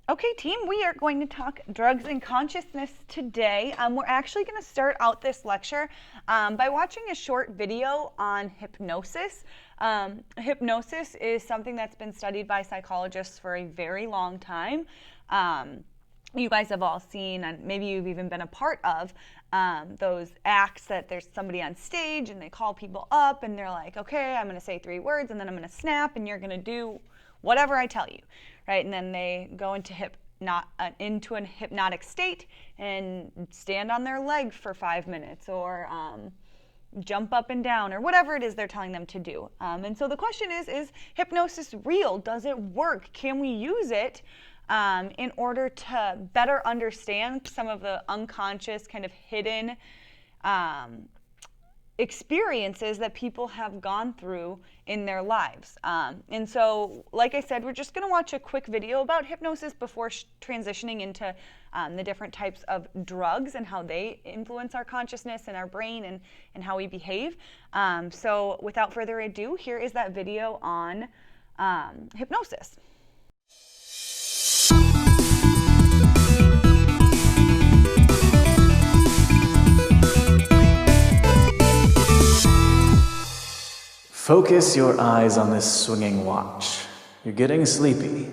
Okay, team, we are going to talk drugs and consciousness today. We're actually going to start out this lecture by watching a short video on hypnosis. Hypnosis is something that's been studied by psychologists for a very long time. You guys have all seen, and maybe you've even been a part of, those acts that there's somebody on stage and they call people up and they're like, okay, I'm going to say 3 words and then I'm going to snap and you're going to do whatever I tell you. Right, and then they go into a hypnotic state and stand on their leg for 5 minutes, or jump up and down, or whatever it is they're telling them to do. And so the question is hypnosis real? Does it work? Can we use it in order to better understand some of the unconscious, kind of hidden experiences that people have gone through in their lives? And so, like I said, we're just going to watch a quick video about hypnosis before transitioning into the different types of drugs and how they influence our consciousness and our brain and how we behave. So without further ado, here is that video on hypnosis. Focus your eyes on this swinging watch. You're getting sleepy.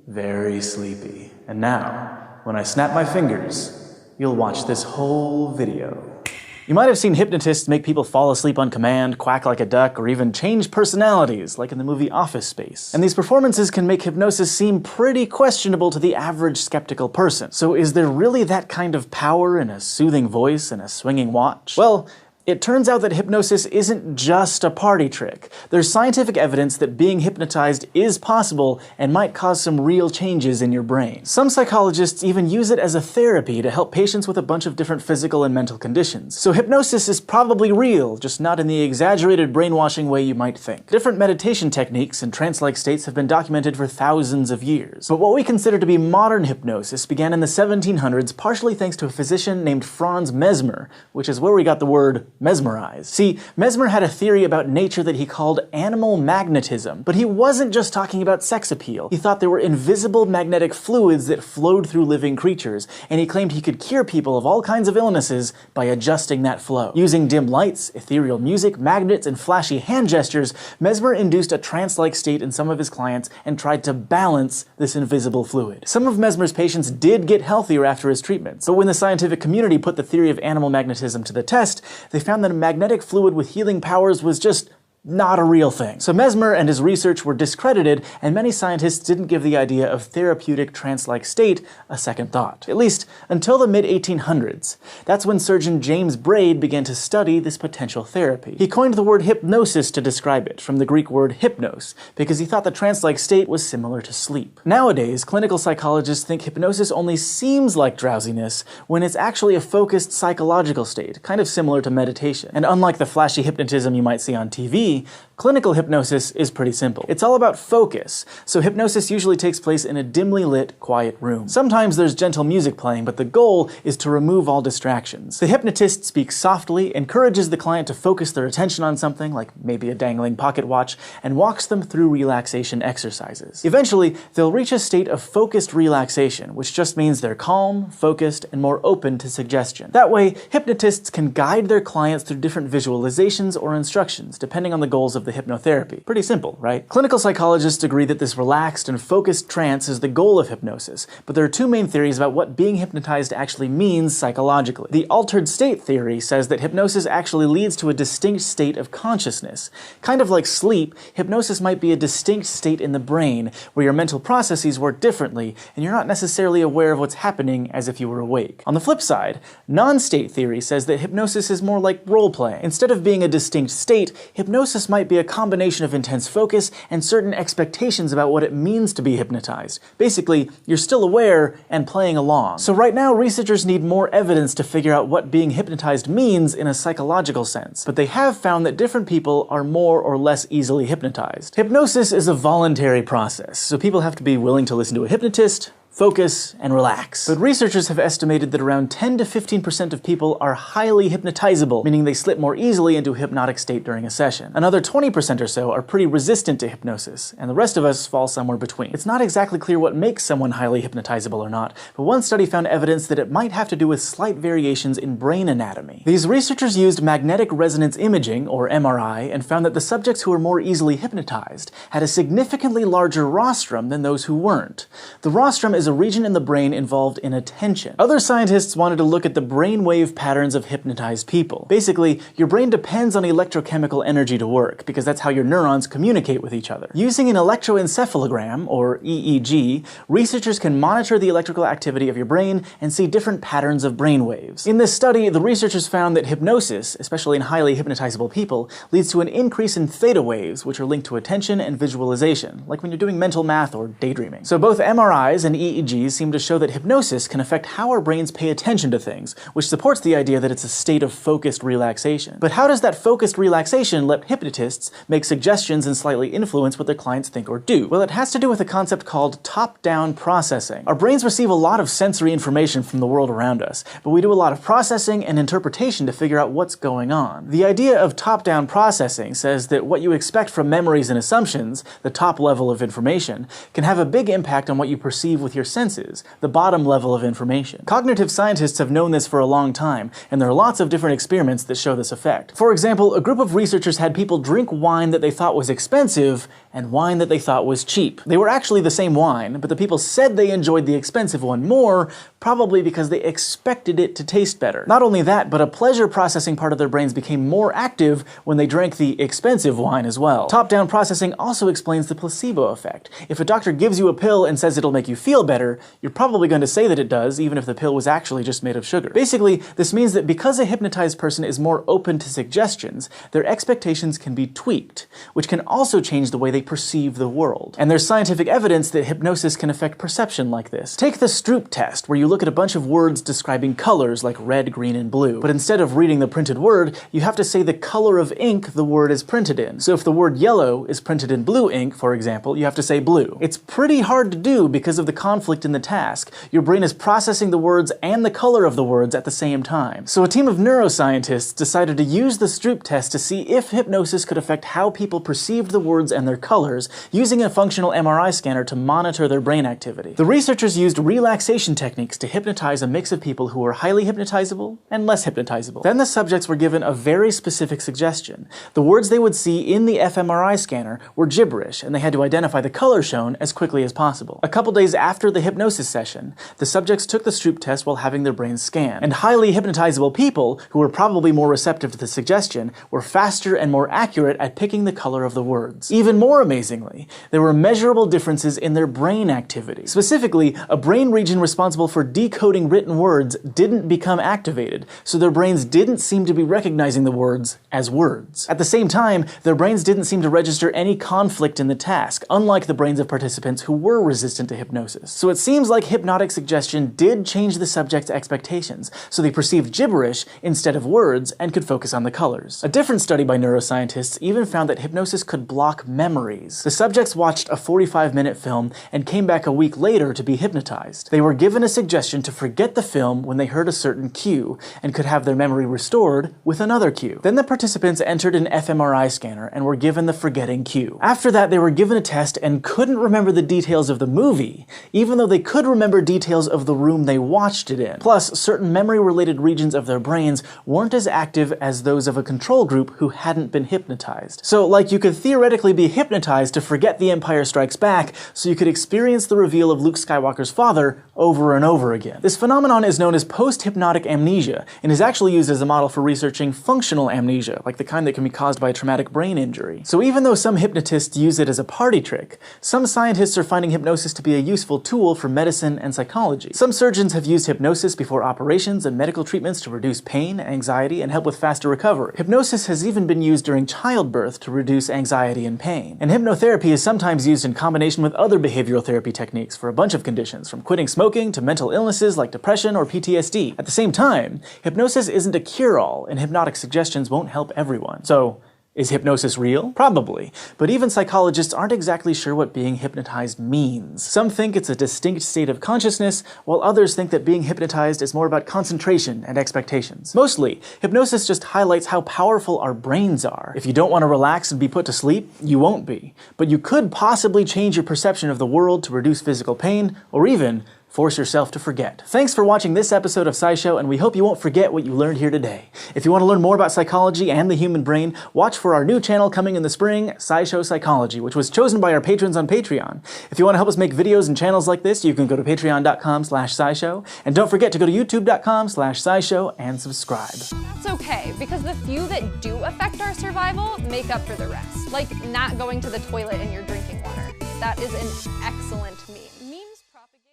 Very sleepy. And now, when I snap my fingers, you'll watch this whole video. You might have seen hypnotists make people fall asleep on command, quack like a duck, or even change personalities, like in the movie Office Space. And these performances can make hypnosis seem pretty questionable to the average skeptical person. So is there really that kind of power in a soothing voice and a swinging watch? Well, it turns out that hypnosis isn't just a party trick. There's scientific evidence that being hypnotized is possible and might cause some real changes in your brain. Some psychologists even use it as a therapy to help patients with a bunch of different physical and mental conditions. So hypnosis is probably real, just not in the exaggerated brainwashing way you might think. Different meditation techniques and trance-like states have been documented for thousands of years. But what we consider to be modern hypnosis began in the 1700s, partially thanks to a physician named Franz Mesmer, which is where we got the word mesmerize. See, Mesmer had a theory about nature that he called animal magnetism, but he wasn't just talking about sex appeal. He thought there were invisible magnetic fluids that flowed through living creatures, and he claimed he could cure people of all kinds of illnesses by adjusting that flow. Using dim lights, ethereal music, magnets, and flashy hand gestures, Mesmer induced a trance-like state in some of his clients and tried to balance this invisible fluid. Some of Mesmer's patients did get healthier after his treatments, but when the scientific community put the theory of animal magnetism to the test, they found that a magnetic fluid with healing powers was just not a real thing. So Mesmer and his research were discredited, and many scientists didn't give the idea of therapeutic trance-like state a second thought. At least until the mid-1800s. That's when surgeon James Braid began to study this potential therapy. He coined the word hypnosis to describe it, from the Greek word hypnos, because he thought the trance-like state was similar to sleep. Nowadays, clinical psychologists think hypnosis only seems like drowsiness when it's actually a focused psychological state, kind of similar to meditation. And unlike the flashy hypnotism you might see on TV, clinical hypnosis is pretty simple. It's all about focus, so hypnosis usually takes place in a dimly lit, quiet room. Sometimes there's gentle music playing, but the goal is to remove all distractions. The hypnotist speaks softly, encourages the client to focus their attention on something, like maybe a dangling pocket watch, and walks them through relaxation exercises. Eventually, they'll reach a state of focused relaxation, which just means they're calm, focused, and more open to suggestion. That way, hypnotists can guide their clients through different visualizations or instructions, depending on the goals of the hypnotherapy. Pretty simple, right? Clinical psychologists agree that this relaxed and focused trance is the goal of hypnosis, but there are 2 main theories about what being hypnotized actually means psychologically. The altered state theory says that hypnosis actually leads to a distinct state of consciousness. Kind of like sleep, hypnosis might be a distinct state in the brain where your mental processes work differently and you're not necessarily aware of what's happening as if you were awake. On the flip side, non-state theory says that hypnosis is more like role-playing. Instead of being a distinct state, hypnosis might be a combination of intense focus and certain expectations about what it means to be hypnotized. Basically, you're still aware and playing along. So right now, researchers need more evidence to figure out what being hypnotized means in a psychological sense, but they have found that different people are more or less easily hypnotized. Hypnosis is a voluntary process, so people have to be willing to listen to a hypnotist, focus, and relax. But researchers have estimated that around 10 to 15% of people are highly hypnotizable, meaning they slip more easily into a hypnotic state during a session. Another 20% or so are pretty resistant to hypnosis, and the rest of us fall somewhere between. It's not exactly clear what makes someone highly hypnotizable or not, but one study found evidence that it might have to do with slight variations in brain anatomy. These researchers used magnetic resonance imaging, or MRI, and found that the subjects who were more easily hypnotized had a significantly larger rostrum than those who weren't. The rostrum is a region in the brain involved in attention. Other scientists wanted to look at the brainwave patterns of hypnotized people. Basically, your brain depends on electrochemical energy to work, because that's how your neurons communicate with each other. Using an electroencephalogram, or EEG, researchers can monitor the electrical activity of your brain and see different patterns of brainwaves. In this study, the researchers found that hypnosis, especially in highly hypnotizable people, leads to an increase in theta waves, which are linked to attention and visualization, like when you're doing mental math or daydreaming. So both MRIs and EEGs seem to show that hypnosis can affect how our brains pay attention to things, which supports the idea that it's a state of focused relaxation. But how does that focused relaxation let hypnotists make suggestions and slightly influence what their clients think or do? Well, it has to do with a concept called top-down processing. Our brains receive a lot of sensory information from the world around us, but we do a lot of processing and interpretation to figure out what's going on. The idea of top-down processing says that what you expect from memories and assumptions, the top level of information, can have a big impact on what you perceive with your senses, the bottom level of information. Cognitive scientists have known this for a long time, and there are lots of different experiments that show this effect. For example, a group of researchers had people drink wine that they thought was expensive and wine that they thought was cheap. They were actually the same wine, but the people said they enjoyed the expensive one more, probably because they expected it to taste better. Not only that, but a pleasure processing part of their brains became more active when they drank the expensive wine as well. Top-down processing also explains the placebo effect. If a doctor gives you a pill and says it'll make you feel better, you're probably going to say that it does, even if the pill was actually just made of sugar. Basically, this means that because a hypnotized person is more open to suggestions, their expectations can be tweaked, which can also change the way they perceive the world. And there's scientific evidence that hypnosis can affect perception like this. Take the Stroop test, where you look at a bunch of words describing colors like red, green, and blue. But instead of reading the printed word, you have to say the color of ink the word is printed in. So if the word yellow is printed in blue ink, for example, you have to say blue. It's pretty hard to do because of the conflict in the task. Your brain is processing the words and the color of the words at the same time. So a team of neuroscientists decided to use the Stroop test to see if hypnosis could affect how people perceived the words and their colors, using a functional MRI scanner to monitor their brain activity. The researchers used relaxation techniques to hypnotize a mix of people who were highly hypnotizable and less hypnotizable. Then the subjects were given a very specific suggestion. The words they would see in the fMRI scanner were gibberish, and they had to identify the color shown as quickly as possible. A couple days after the hypnosis session, the subjects took the Stroop test while having their brains scanned. And highly hypnotizable people, who were probably more receptive to the suggestion, were faster and more accurate at picking the color of the words. Even more amazingly, there were measurable differences in their brain activity. Specifically, a brain region responsible for decoding written words didn't become activated, so their brains didn't seem to be recognizing the words as words. At the same time, their brains didn't seem to register any conflict in the task, unlike the brains of participants who were resistant to hypnosis. So it seems like hypnotic suggestion did change the subject's expectations, so they perceived gibberish instead of words and could focus on the colors. A different study by neuroscientists even found that hypnosis could block memories. The subjects watched a 45-minute film and came back a week later to be hypnotized. They were given a suggestion to forget the film when they heard a certain cue, and could have their memory restored with another cue. Then the participants entered an fMRI scanner and were given the forgetting cue. After that, they were given a test and couldn't remember the details of the movie, even though they could remember details of the room they watched it in. Plus, certain memory-related regions of their brains weren't as active as those of a control group who hadn't been hypnotized. So, like, you could theoretically be hypnotized to forget The Empire Strikes Back, so you could experience the reveal of Luke Skywalker's father over and over again. This phenomenon is known as post-hypnotic amnesia, and is actually used as a model for researching functional amnesia, like the kind that can be caused by a traumatic brain injury. So even though some hypnotists use it as a party trick, some scientists are finding hypnosis to be a useful tool for medicine and psychology. Some surgeons have used hypnosis before operations and medical treatments to reduce pain, anxiety, and help with faster recovery. Hypnosis has even been used during childbirth to reduce anxiety and pain. And hypnotherapy is sometimes used in combination with other behavioral therapy techniques for a bunch of conditions, from quitting smoking to mental illnesses like depression or PTSD. At the same time, hypnosis isn't a cure-all, and hypnotic suggestions won't help everyone. So, Is hypnosis real? Probably. But even psychologists aren't exactly sure what being hypnotized means. Some think it's a distinct state of consciousness, while others think that being hypnotized is more about concentration and expectations. Mostly, hypnosis just highlights how powerful our brains are. If you don't want to relax and be put to sleep, you won't be. But you could possibly change your perception of the world to reduce physical pain, or even force yourself to forget. Thanks for watching this episode of SciShow, and we hope you won't forget what you learned here today. If you want to learn more about psychology and the human brain, watch for our new channel coming in the spring, SciShow Psychology, which was chosen by our patrons on Patreon. If you want to help us make videos and channels like this, you can go to patreon.com/scishow, and don't forget to go to youtube.com/scishow and subscribe. That's okay, because the few that do affect our survival make up for the rest. Like not going to the toilet in your drinking water. That is an excellent meme. Memes propagate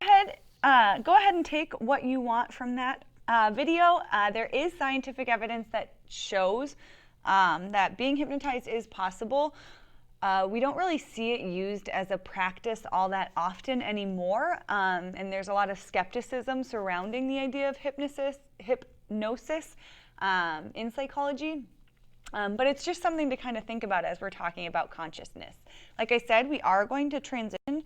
in the Go ahead and take what you want from that video. There is scientific evidence that shows that being hypnotized is possible. We don't really see it used as a practice all that often anymore, and there's a lot of skepticism surrounding the idea of hypnosis in psychology. But it's just something to kind of think about as we're talking about consciousness. Like I said, we are going to transition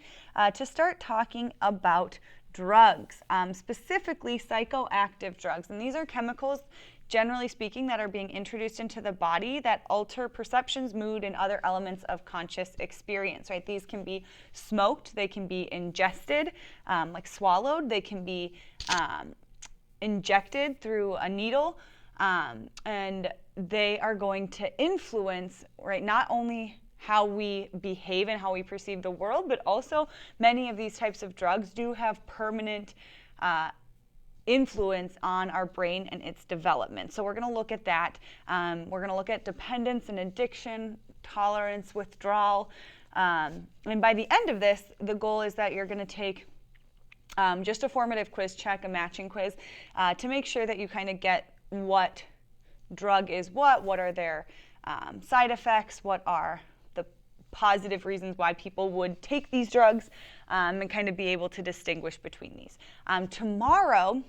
to start talking about drugs, specifically psychoactive drugs. And these are chemicals, generally speaking, that are being introduced into the body that alter perceptions, mood, and other elements of conscious experience, right? These can be smoked, they can be ingested, like swallowed, they can be injected through a needle, and they are going to influence, right, not only how we behave and how we perceive the world, but also many of these types of drugs do have permanent influence on our brain and its development. So we're going to look at that. We're going to look at dependence and addiction, tolerance, withdrawal. And by the end of this, the goal is that you're going to take just a formative quiz check, a matching quiz, to make sure that you kind of get what drug is what are their side effects, what are the positive reasons why people would take these drugs, and kind of be able to distinguish between these. Tomorrow,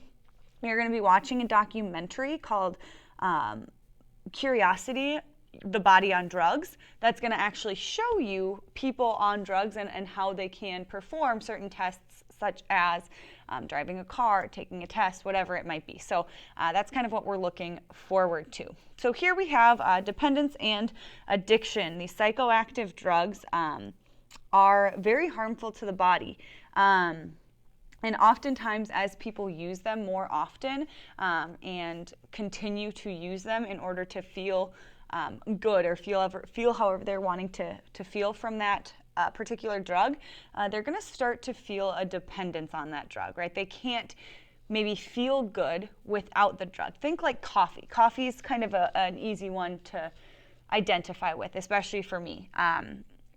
we're going to be watching a documentary called Curiosity, the Body on Drugs, that's going to actually show you people on drugs and how they can perform certain tests, such as driving a car, taking a test, whatever it might be. So that's kind of what we're looking forward to. So here we have dependence and addiction. These psychoactive drugs are very harmful to the body. And oftentimes, as people use them more often and continue to use them in order to feel good or feel however they're wanting to feel from that particular drug, they're going to start to feel a dependence on that drug, right? They can't maybe feel good without the drug. Think like coffee. Coffee is kind of an easy one to identify with, especially for me,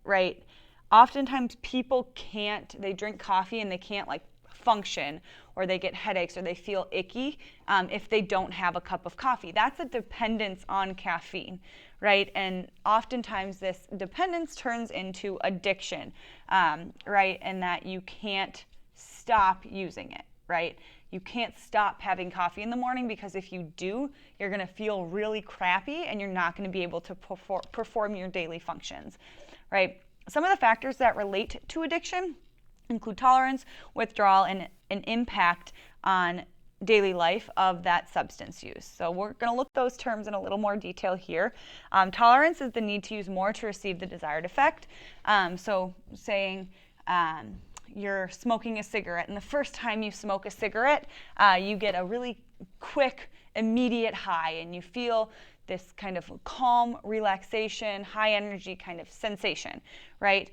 right? Oftentimes people they drink coffee and they can't like function, or they get headaches, or they feel icky if they don't have a cup of coffee. That's a dependence on caffeine, right? And oftentimes this dependence turns into addiction, right? And that you can't stop using it, right? You can't stop having coffee in the morning, because if you do, you're going to feel really crappy and you're not going to be able to perform your daily functions, right? Some of the factors that relate to addiction include tolerance, withdrawal, and an impact on daily life of that substance use. So we're going to look at those terms in a little more detail here. Tolerance is the need to use more to receive the desired effect. So saying you're smoking a cigarette, and the first time you smoke a cigarette, you get a really quick, immediate high, and you feel this kind of calm, relaxation, high energy kind of sensation, right?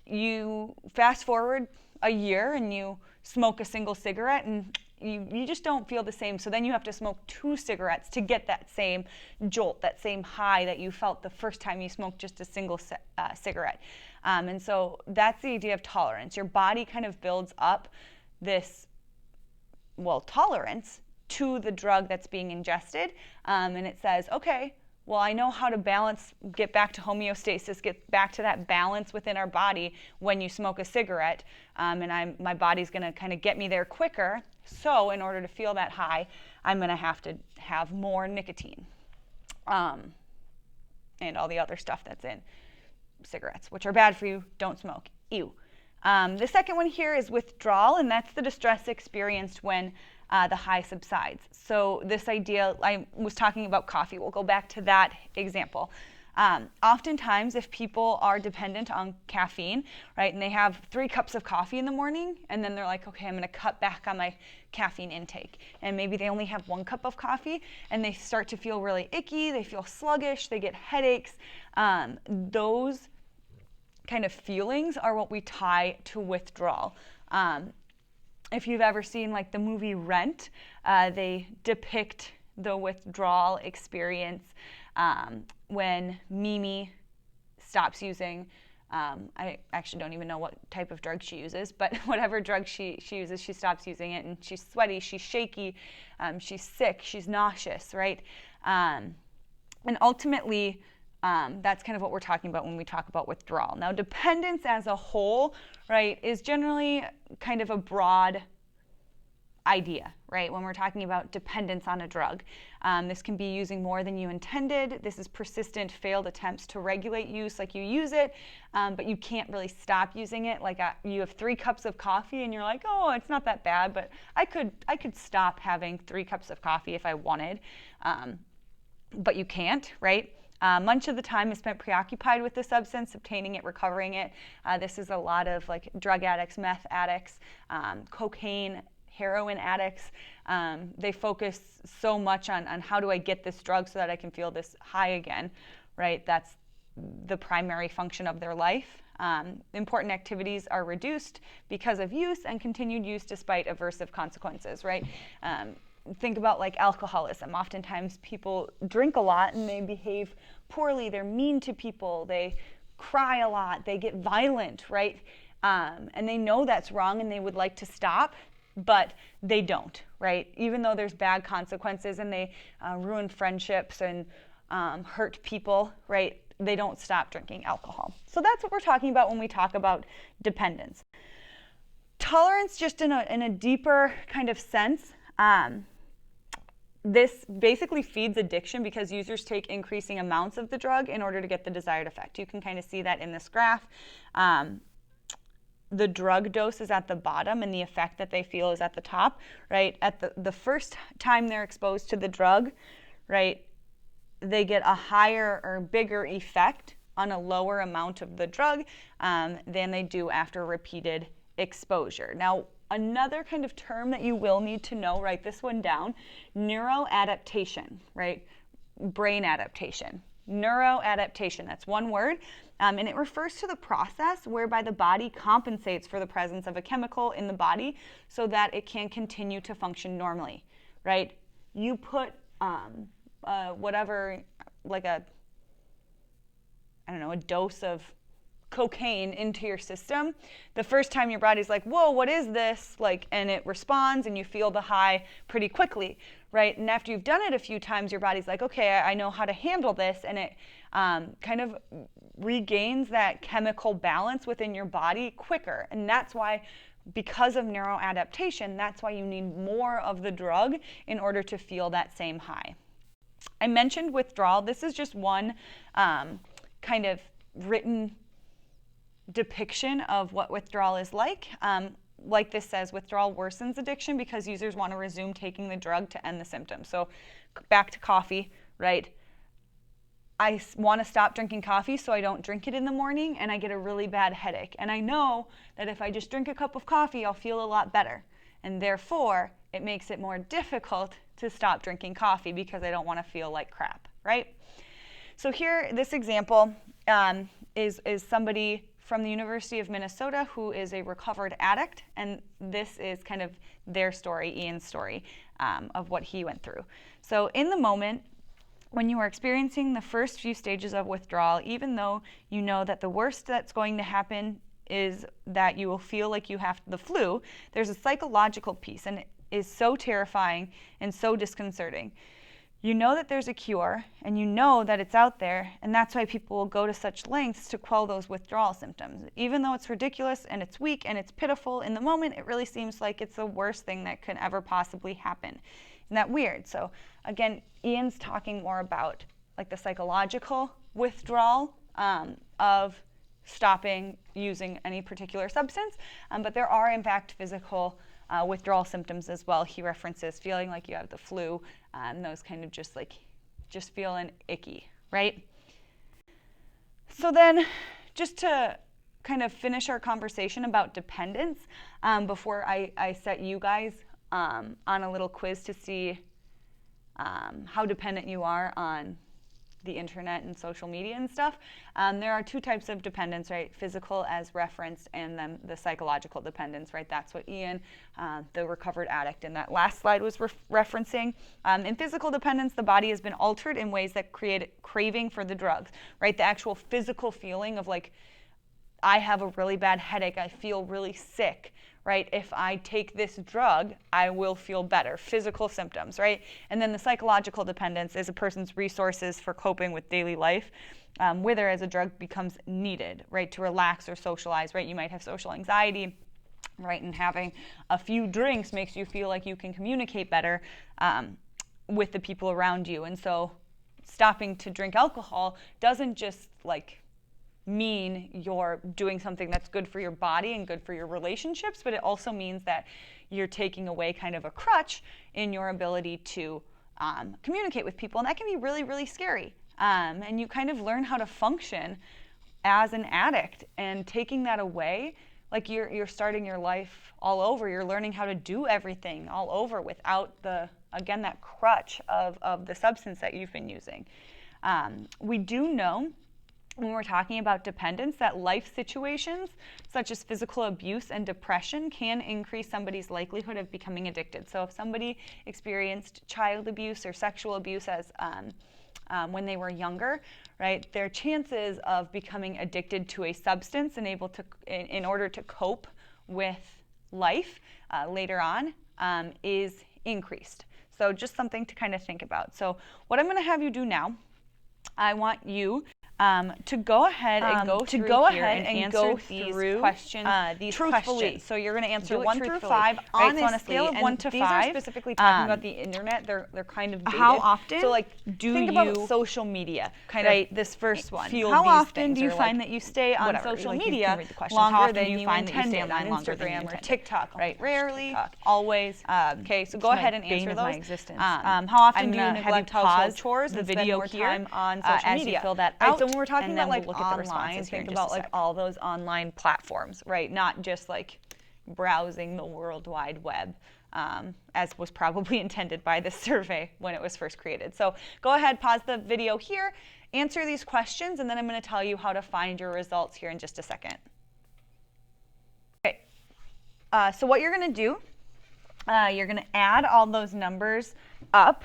You fast forward a year and you smoke a single cigarette, and you just don't feel the same. So then you have to smoke 2 cigarettes to get that same jolt, that same high that you felt the first time you smoked just a single cigarette. And so that's the idea of tolerance. Your body kind of builds up this, tolerance to the drug that's being ingested. And it says, okay, well, I know how to get back to homeostasis, get back to that balance within our body when you smoke a cigarette, and my body's going to kind of get me there quicker. So in order to feel that high, I'm going to have more nicotine. and all the other stuff that's in cigarettes, which are bad for you. Don't smoke. Ew. The second one here is withdrawal, and that's the distress experienced when the high subsides. So this idea, I was talking about coffee. We'll go back to that example. Oftentimes, if people are dependent on caffeine, right, and they have 3 cups of coffee in the morning, and then they're like, okay, I'm going to cut back on my caffeine intake. And maybe they only have 1 cup of coffee, and they start to feel really icky, they feel sluggish, they get headaches. Those kind of feelings are what we tie to withdrawal. If you've ever seen like the movie Rent, they depict the withdrawal experience when Mimi stops using, I actually don't even know what type of drug she uses, but whatever drug she uses, she stops using it, and she's sweaty, she's shaky, she's sick, she's nauseous, right? And ultimately, that's kind of what we're talking about when we talk about withdrawal. Now, dependence as a whole, right, is generally kind of a broad idea, right, when we're talking about dependence on a drug. This can be using more than you intended. This is persistent failed attempts to regulate use, like you use it, but you can't really stop using it. Like you have 3 cups of coffee and you're like, oh, it's not that bad, but I could stop having 3 cups of coffee if I wanted, but you can't, right? Much of the time is spent preoccupied with the substance, obtaining it, recovering it. This is a lot of like drug addicts, meth addicts, cocaine, heroin addicts. They focus so much on how do I get this drug so that I can feel this high again, right? That's the primary function of their life. Important activities are reduced because of use and continued use despite aversive consequences, right? Think about like alcoholism. Oftentimes people drink a lot and they behave poorly. They're mean to people. They cry a lot. They get violent, right? And they know that's wrong and they would like to stop, but they don't, right? Even though there's bad consequences and they ruin friendships and hurt people, right? They don't stop drinking alcohol. So that's what we're talking about when we talk about dependence. Tolerance, just in a deeper kind of sense, this basically feeds addiction because users take increasing amounts of the drug in order to get the desired effect. You can kind of see that in this graph. The drug dose is at the bottom and the effect that they feel is at the top, right? At the first time they're exposed to the drug, right, they get a higher or bigger effect on a lower amount of the drug than they do after repeated exposure. Now, another kind of term that you will need to know, write this one down, neuroadaptation, right? Brain adaptation. Neuroadaptation, that's one word, and it refers to the process whereby the body compensates for the presence of a chemical in the body so that it can continue to function normally, right? You put whatever, like a dose of cocaine into your system, the first time your body's like, whoa, what is this? Like, and it responds and you feel the high pretty quickly, right? And after you've done it a few times, your body's like, okay, I know how to handle this, and it kind of regains that chemical balance within your body quicker. And that's why, because of neuroadaptation, that's why you need more of the drug in order to feel that same high. I mentioned withdrawal. This is just one kind of written depiction of what withdrawal is like. Like this says, withdrawal worsens addiction because users want to resume taking the drug to end the symptoms. So back to coffee, right? I want to stop drinking coffee so I don't drink it in the morning and I get a really bad headache. And I know that if I just drink a cup of coffee, I'll feel a lot better. And therefore, it makes it more difficult to stop drinking coffee because I don't want to feel like crap, right? So here, this example is somebody from the University of Minnesota who is a recovered addict, and this is kind of their story, Ian's story, of what he went through. So in the moment, when you are experiencing the first few stages of withdrawal, even though you know that the worst that's going to happen is that you will feel like you have the flu, there's a psychological piece, and it is so terrifying and so disconcerting. You know that there's a cure, and you know that it's out there, and that's why people will go to such lengths to quell those withdrawal symptoms. Even though it's ridiculous and it's weak and it's pitiful, in the moment it really seems like it's the worst thing that could ever possibly happen. Isn't that weird? So again, Ian's talking more about like the psychological withdrawal of stopping using any particular substance, but there are in fact physical withdrawal symptoms as well. He references feeling like you have the flu, and those kind of just feeling icky, right? So then, just to kind of finish our conversation about dependence, before I set you guys on a little quiz to see how dependent you are on the internet and social media and stuff. There are two types of dependence, right? Physical as referenced, and then the psychological dependence, right? That's what Ian, the recovered addict in that last slide, was referencing. In physical dependence, the body has been altered in ways that create craving for the drugs, right? The actual physical feeling of like, I have a really bad headache, I feel really sick, right? If I take this drug, I will feel better. Physical symptoms, right? And then the psychological dependence is a person's resources for coping with daily life, whether as a drug becomes needed, right? To relax or socialize, right? You might have social anxiety, right? And having a few drinks makes you feel like you can communicate better with the people around you. And so stopping to drink alcohol doesn't just like mean you're doing something that's good for your body and good for your relationships, but it also means that you're taking away kind of a crutch in your ability to communicate with people, and that can be really, really scary. And you kind of learn how to function as an addict, and taking that away, like you're starting your life all over. You're learning how to do everything all over without again, that crutch of the substance that you've been using. We do know, when we're talking about dependence, that life situations such as physical abuse and depression can increase somebody's likelihood of becoming addicted. So if somebody experienced child abuse or sexual abuse as when they were younger, right, their chances of becoming addicted to a substance and able to, in order to cope with life later on, is increased. So just something to kind of think about. So what I'm going to have you do now, I want you to go ahead and go through these questions truthfully. So you're going to answer 1 through 5 on a scale of 1 to 5. These are specifically talking about the internet. They're kind of dated. How often? So like, think about social media. Right. This first one. How often do you find that you stay on social media longer than you intended on Instagram or TikTok? Right. Rarely. Always. Okay. So go ahead and answer those. How often do you neglect household chores? The video here on social media. Fill that out. So when we're talking about like online, think about like all those online platforms, right? Not just like browsing the World Wide Web, as was probably intended by this survey when it was first created. So go ahead, pause the video here, answer these questions, and then I'm going to tell you how to find your results here in just a second. Okay, so what you're going to do, you're going to add all those numbers up.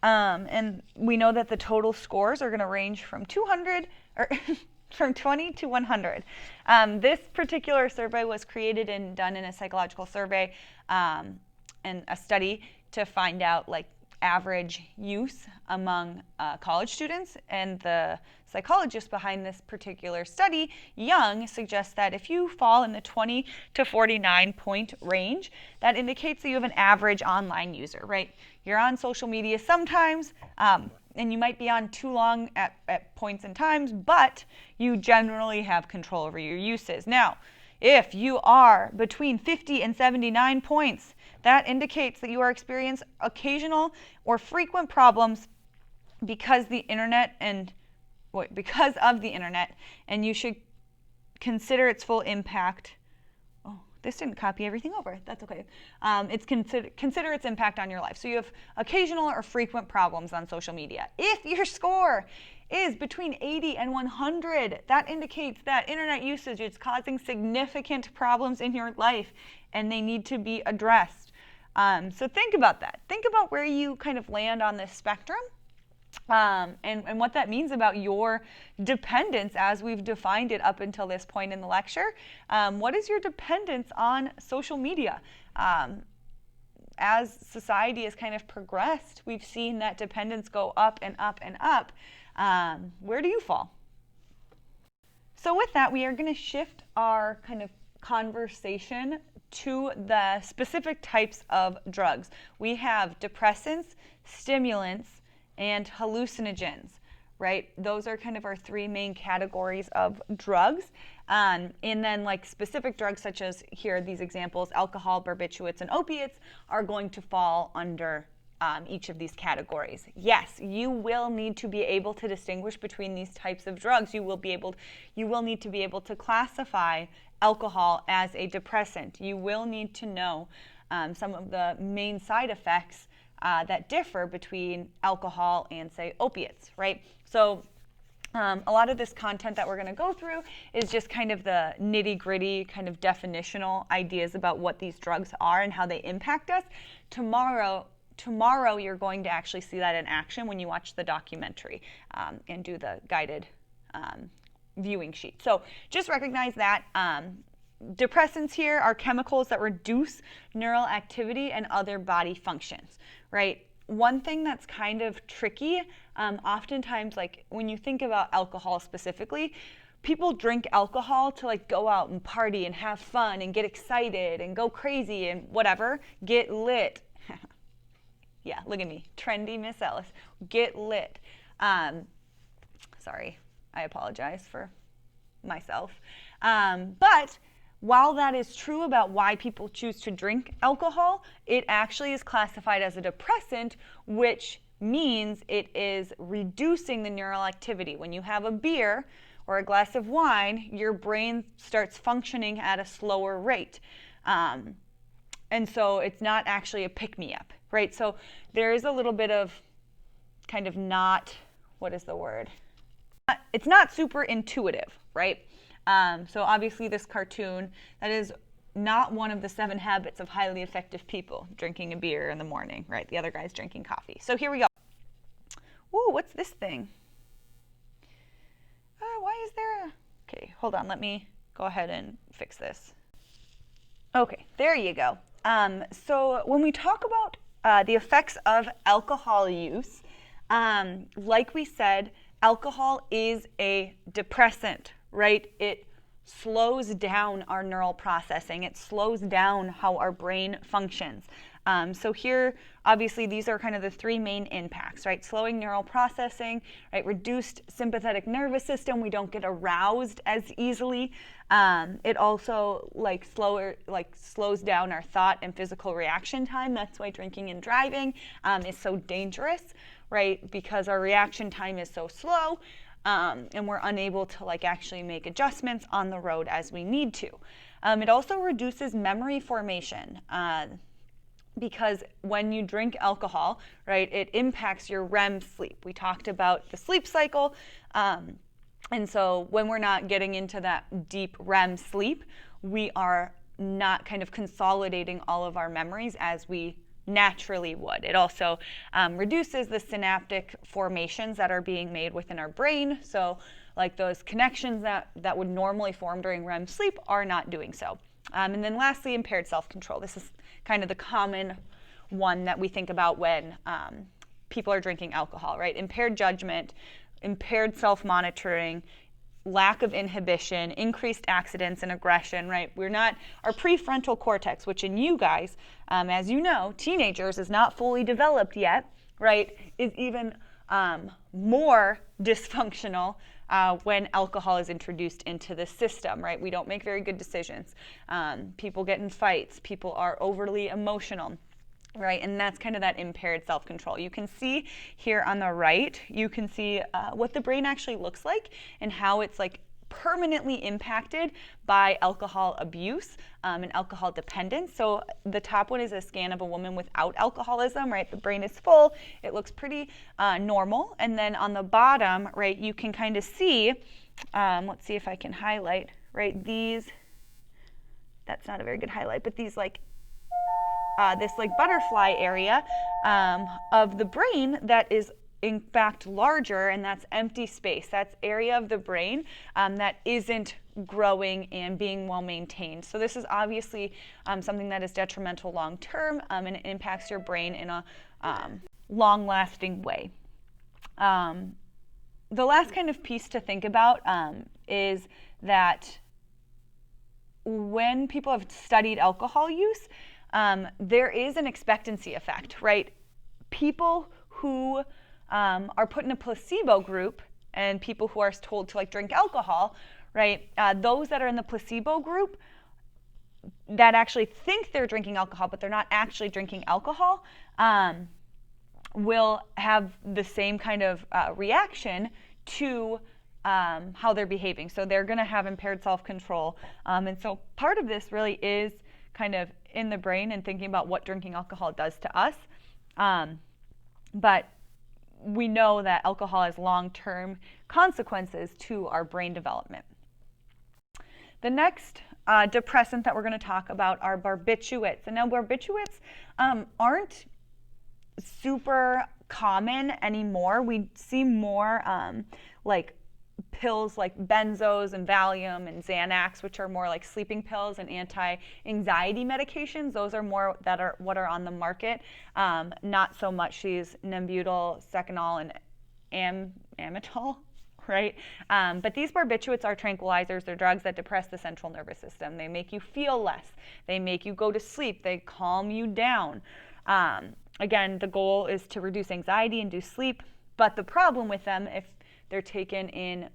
And we know that the total scores are going to range from 200 or from 20 to 100. This particular survey was created and done in a psychological survey and a study to find out like average use among college students. And the psychologist behind this particular study, Young, suggests that if you fall in the 20 to 49 point range, that indicates that you have an average online user, right? You're on social media sometimes, and you might be on too long at points in times, but you generally have control over your uses. Now, if you are between 50 and 79 points, that indicates that you are experiencing occasional or frequent problems because of the internet, and you should consider its full impact. Oh, this didn't copy everything over. That's okay. Consider its impact on your life. So you have occasional or frequent problems on social media. If your score is between 80 and 100, that indicates that internet usage is causing significant problems in your life and they need to be addressed. So think about that. Think about where you kind of land on this spectrum. And what that means about your dependence as we've defined it up until this point in the lecture. What is your dependence on social media? As society has kind of progressed, we've seen that dependence go up and up and up. Where do you fall? So with that, we are going to shift our kind of conversation to the specific types of drugs. We have depressants, stimulants, and hallucinogens, right? Those are kind of our three main categories of drugs. And then like specific drugs such as here, these examples, alcohol, barbiturates, and opiates are going to fall under each of these categories. Yes, you will need to be able to distinguish between these types of drugs. You will need to be able to classify alcohol as a depressant. You will need to know some of the main side effects that differ between alcohol and, say, opiates, right? So a lot of this content that we're going to go through is just kind of the nitty-gritty kind of definitional ideas about what these drugs are and how they impact us. Tomorrow you're going to actually see that in action when you watch the documentary and do the guided viewing sheet. So just recognize that depressants here are chemicals that reduce neural activity and other body functions, right? One thing that's kind of tricky, oftentimes, like when you think about alcohol specifically, people drink alcohol to like go out and party and have fun and get excited and go crazy and whatever, get lit. Yeah, look at me, trendy Miss Ellis, get lit. Sorry, I apologize for myself. But while that is true about why people choose to drink alcohol, it actually is classified as a depressant, which means it is reducing the neural activity. When you have a beer or a glass of wine, your brain starts functioning at a slower rate. And so it's not actually a pick-me-up, right? So there is a little bit of kind of not, what is the word? It's not super intuitive, right? So obviously this cartoon, that is not one of the 7 habits of highly effective people, drinking a beer in the morning, right? The other guy's drinking coffee. So here we go. Whoa, what's this thing? Why is there a... Okay, hold on, let me go ahead and fix this. Okay, there you go. So when we talk about the effects of alcohol use, like we said, alcohol is a depressant, right? It slows down our neural processing. It slows down how our brain functions. So here, obviously, these are kind of the 3 main impacts, right? Slowing neural processing, right? Reduced sympathetic nervous system. We don't get aroused as easily. It also slows down our thought and physical reaction time. That's why drinking and driving is so dangerous, right? Because our reaction time is so slow. And we're unable to actually make adjustments on the road as we need to. It also reduces memory formation because when you drink alcohol, right, it impacts your REM sleep. We talked about the sleep cycle. And so when we're not getting into that deep REM sleep, we are not kind of consolidating all of our memories as we naturally would. It also reduces the synaptic formations that are being made within our brain. So like those connections that would normally form during REM sleep are not doing so. And then lastly, impaired self-control. This is kind of the common one that we think about when people are drinking alcohol, right? Impaired judgment, impaired self-monitoring, lack of inhibition, increased accidents and aggression, right? Our prefrontal cortex, which in you guys, as you know, teenagers is not fully developed yet, right, is even more dysfunctional when alcohol is introduced into the system, right? We don't make very good decisions. People get in fights. People are overly emotional. Right, and that's kind of that impaired self-control. You can see here on the right, you can see what the brain actually looks like and how it's permanently impacted by alcohol abuse and alcohol dependence. So the top one is a scan of a woman without alcoholism, right? The brain is full, it looks pretty normal. And then on the bottom, right, you can kind of see, let's see if I can highlight, right, these, that's not a very good highlight, but these this butterfly area of the brain that is in fact larger, and that's empty space. That's area of the brain that isn't growing and being well maintained. So this is obviously something that is detrimental long term and it impacts your brain in a long-lasting way. The last kind of piece to think about is that when people have studied alcohol use, there is an expectancy effect, right? People who are put in a placebo group and people who are told to like drink alcohol, right? Those that are in the placebo group that actually think they're drinking alcohol, but they're not actually drinking alcohol, will have the same kind of reaction to how they're behaving. So they're going to have impaired self-control. And so part of this really is kind of in the brain and thinking about what drinking alcohol does to us. But we know that alcohol has long-term consequences to our brain development. The next depressant that we're going to talk about are barbiturates. And now barbiturates aren't super common anymore. We see more like pills like benzos and Valium and Xanax, which are more like sleeping pills and anti-anxiety medications. Those are more that are what are on the market. Not so much these Nembutal, Seconal, and Amytal, right? But these barbiturates are tranquilizers. They're drugs that depress the central nervous system. They make you feel less. They make you go to sleep. They calm you down. Again, the goal is to reduce anxiety, induce sleep. But the problem with them, if they're taken in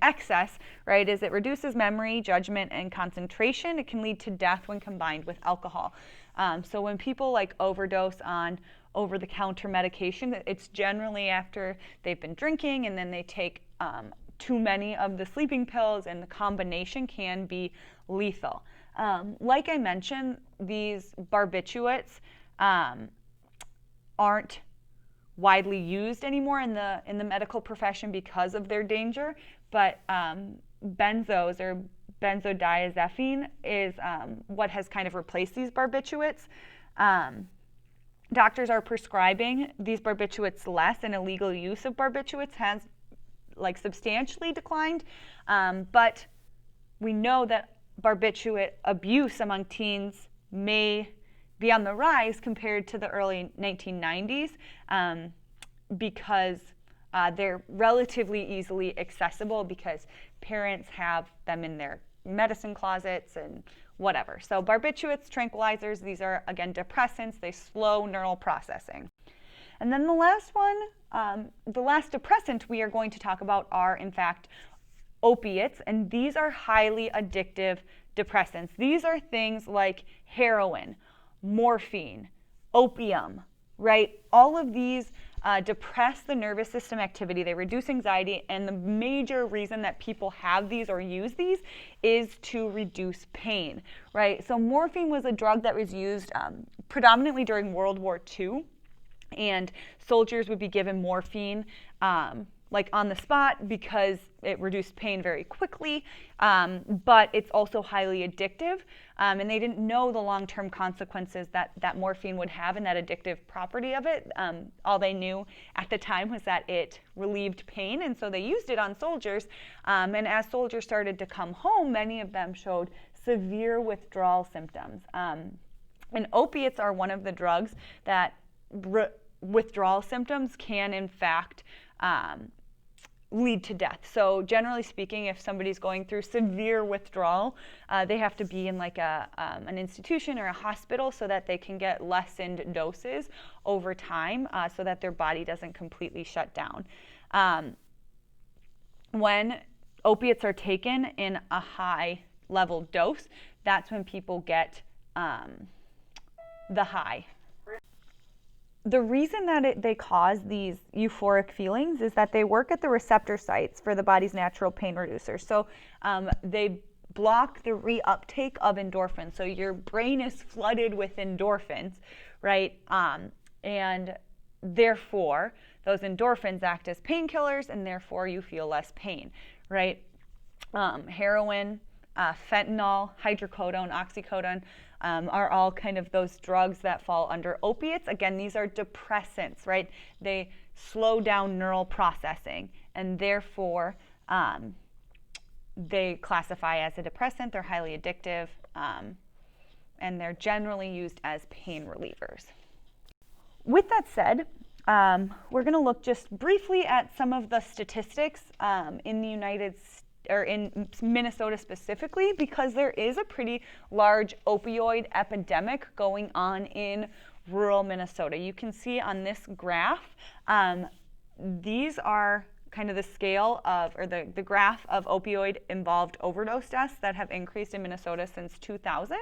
excess, right, is it reduces memory, judgment, and concentration. It can lead to death when combined with alcohol. So when people like overdose on over-the-counter medication, it's generally after they've been drinking and then they take too many of the sleeping pills, and the combination can be lethal. Like I mentioned, these barbiturates aren't widely used anymore in the medical profession because of their danger, but benzos or benzodiazepine is what has kind of replaced these barbiturates. Doctors are prescribing these barbiturates less, and illegal use of barbiturates has like substantially declined, but we know that barbiturate abuse among teens may be on the rise compared to the early 1990s because they're relatively easily accessible because parents have them in their medicine closets and whatever. So barbiturates, tranquilizers, these are, again, depressants. They slow neural processing. And then the last one, the last depressant we are going to talk about are, in fact, opiates, and these are highly addictive depressants. These are things like heroin, morphine, opium, right? All of these depress the nervous system activity. They reduce anxiety, and the major reason that people have these or use these is to reduce pain, right? So morphine was a drug that was used predominantly during World War II, and soldiers would be given morphine like on the spot because it reduced pain very quickly, but it's also highly addictive, and they didn't know the long-term consequences that morphine would have and that addictive property of it. All they knew at the time was that it relieved pain, and so they used it on soldiers, and as soldiers started to come home, many of them showed severe withdrawal symptoms. And opiates are one of the drugs that withdrawal symptoms can, in fact, lead to death. So generally speaking, if somebody's going through severe withdrawal, they have to be in like an institution or a hospital so that they can get lessened doses over time so that their body doesn't completely shut down. When opiates are taken in a high level dose, that's when people get the high. The reason that they cause these euphoric feelings is that they work at the receptor sites for the body's natural pain reducers. So they block the reuptake of endorphins. So your brain is flooded with endorphins, right? And therefore, those endorphins act as painkillers, and therefore you feel less pain, right? Heroin, fentanyl, hydrocodone, oxycodone, are all kind of those drugs that fall under opiates. Again, these are depressants, right? They slow down neural processing, and therefore they classify as a depressant. They're highly addictive, and they're generally used as pain relievers. With that said, we're going to look just briefly at some of the statistics in the United States, or in Minnesota specifically, because there is a pretty large opioid epidemic going on in rural Minnesota. You can see on this graph these are kind of the scale of, or the graph of opioid-involved overdose deaths that have increased in Minnesota since 2000.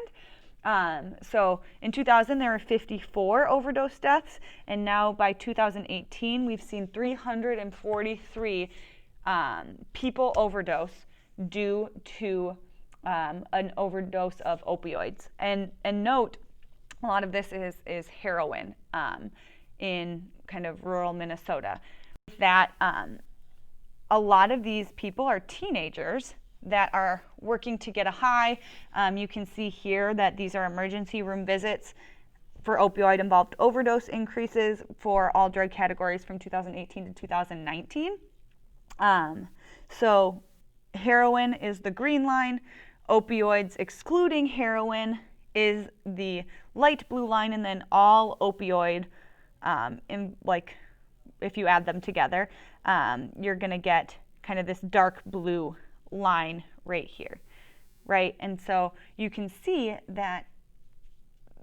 So in 2000, there were 54 overdose deaths, and now by 2018, we've seen 343 people overdose due to an overdose of opioids. And note, a lot of this is heroin in kind of rural Minnesota. That a lot of these people are teenagers that are working to get a high. You can see here that these are emergency room visits for opioid-involved overdose increases for all drug categories from 2018 to 2019. So heroin is the green line. Opioids excluding heroin is the light blue line, and then all opioid, if you add them together, you're going to get kind of this dark blue line right here, right? And so you can see that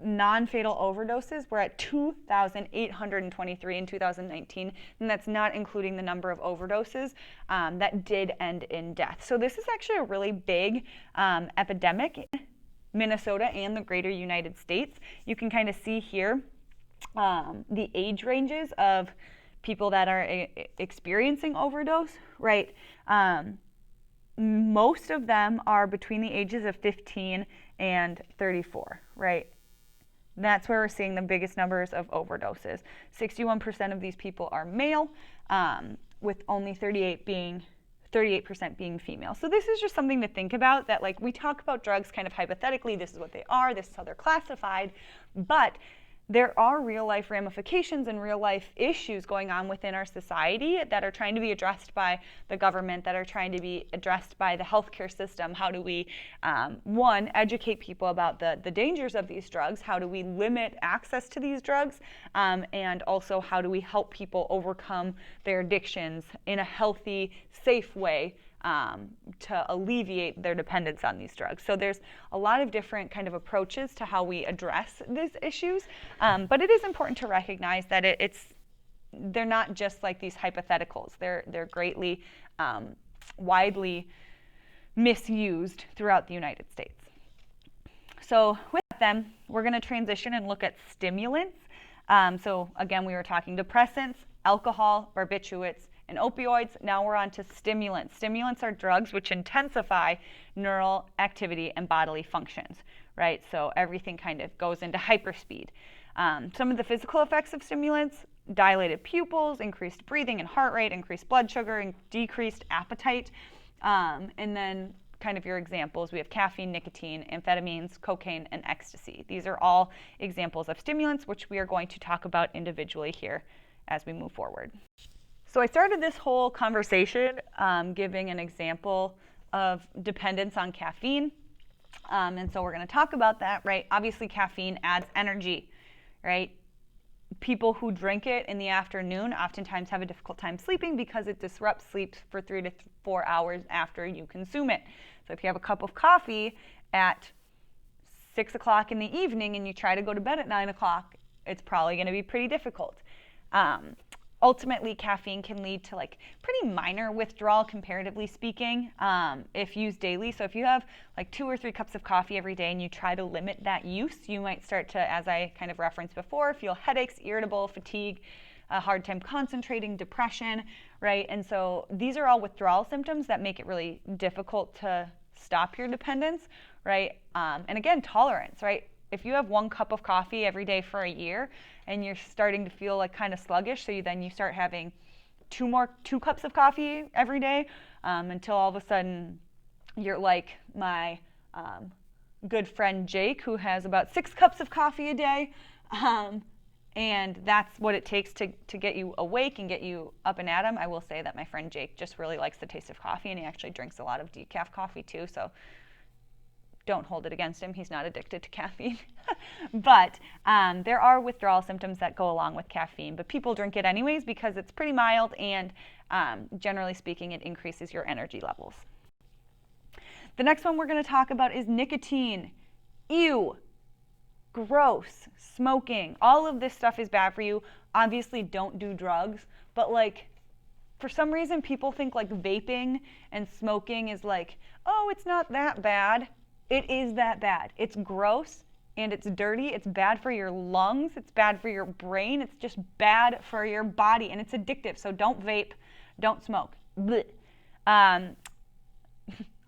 non-fatal overdoses were at 2,823 in 2019, and that's not including the number of overdoses that did end in death. So this is actually a really big epidemic in Minnesota and the greater United States. You can kind of see here the age ranges of people that are experiencing overdose, right? Most of them are between the ages of 15 and 34, right? That's where we're seeing the biggest numbers of overdoses. 61% of these people are male, with only 38% being female. So this is just something to think about, that like we talk about drugs kind of hypothetically, this is what they are, this is how they're classified, but there are real life ramifications and real life issues going on within our society that are trying to be addressed by the government, that are trying to be addressed by the healthcare system. How do we, one, educate people about the dangers of these drugs? How do we limit access to these drugs? And also, how do we help people overcome their addictions in a healthy, safe way to alleviate their dependence on these drugs? So there's a lot of different kind of approaches to how we address these issues, but it is important to recognize that they're not just like these hypotheticals. They're greatly widely misused throughout the United States. So with them, we're going to transition and look at stimulants. So again, we were talking depressants, alcohol, barbituates, and opioids. Now we're on to stimulants. Stimulants are drugs which intensify neural activity and bodily functions, right? So everything kind of goes into hyperspeed. Some of the physical effects of stimulants: dilated pupils, increased breathing and heart rate, increased blood sugar, and decreased appetite. And then kind of your examples, we have caffeine, nicotine, amphetamines, cocaine, and ecstasy. These are all examples of stimulants, which we are going to talk about individually here as we move forward. So I started this whole conversation giving an example of dependence on caffeine. And so we're going to talk about that, right? Obviously, caffeine adds energy, right? People who drink it in the afternoon oftentimes have a difficult time sleeping because it disrupts sleep for 3 to 4 hours after you consume it. So if you have a cup of coffee at 6 o'clock in the evening and you try to go to bed at 9 o'clock, it's probably going to be pretty difficult. Ultimately, caffeine can lead to like pretty minor withdrawal, comparatively speaking, if used daily. So if you have like 2 or 3 cups of coffee every day and you try to limit that use, you might start to, as I kind of referenced before, feel headaches, irritable, fatigue, a hard time concentrating, depression, right? And so these are all withdrawal symptoms that make it really difficult to stop your dependence, right? And again, tolerance, right? If you have 1 cup of coffee every day for a year and you're starting to feel like kind of sluggish, so then you start having 2 cups of coffee every day until all of a sudden you're like my good friend Jake, who has about 6 cups of coffee a day. And that's what it takes to get you awake and get you up and at 'em. I will say that my friend Jake just really likes the taste of coffee, and he actually drinks a lot of decaf coffee too. So don't hold it against him. He's not addicted to caffeine. But there are withdrawal symptoms that go along with caffeine, but people drink it anyways because it's pretty mild, and generally speaking, it increases your energy levels. The next one we're going to talk about is nicotine. Ew. Gross. Smoking. All of this stuff is bad for you. Obviously, don't do drugs, but like for some reason, people think like vaping and smoking is like, oh, it's not that bad. It is that bad. It's gross and it's dirty. It's bad for your lungs. It's bad for your brain. It's just bad for your body, and it's addictive. So don't vape, don't smoke. Blech. I'll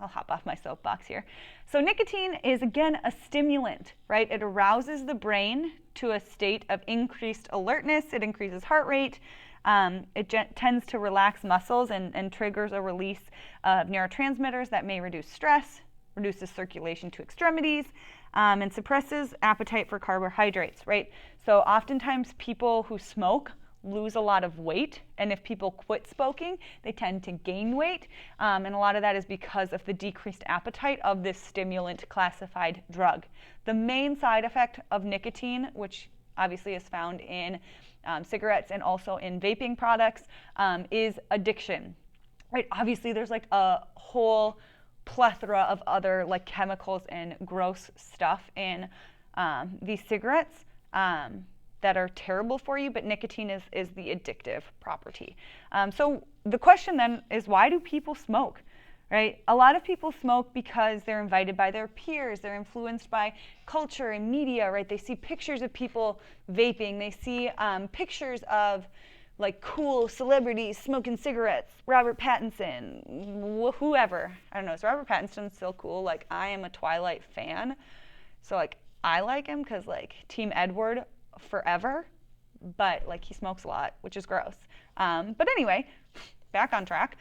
hop off my soapbox here. So nicotine is, again, a stimulant, right? It arouses the brain to a state of increased alertness. It increases heart rate. It tends to relax muscles and triggers a release of neurotransmitters that may reduce stress, reduces circulation to extremities, and suppresses appetite for carbohydrates, right? So oftentimes people who smoke lose a lot of weight, and if people quit smoking, they tend to gain weight, and a lot of that is because of the decreased appetite of this stimulant classified drug. The main side effect of nicotine, which obviously is found in cigarettes and also in vaping products, is addiction, right? Obviously there's like a whole plethora of other like chemicals and gross stuff in these cigarettes that are terrible for you, but nicotine is the addictive property. So the question then is, why do people smoke, right? A lot of people smoke because they're invited by their peers, they're influenced by culture and media, right? They see pictures of people vaping, they see pictures of like cool celebrities smoking cigarettes, Robert Pattinson, whoever. I don't know, is Robert Pattinson still cool? Like, I am a Twilight fan, so like I like him because like Team Edward forever, but like he smokes a lot, which is gross. But anyway, back on track.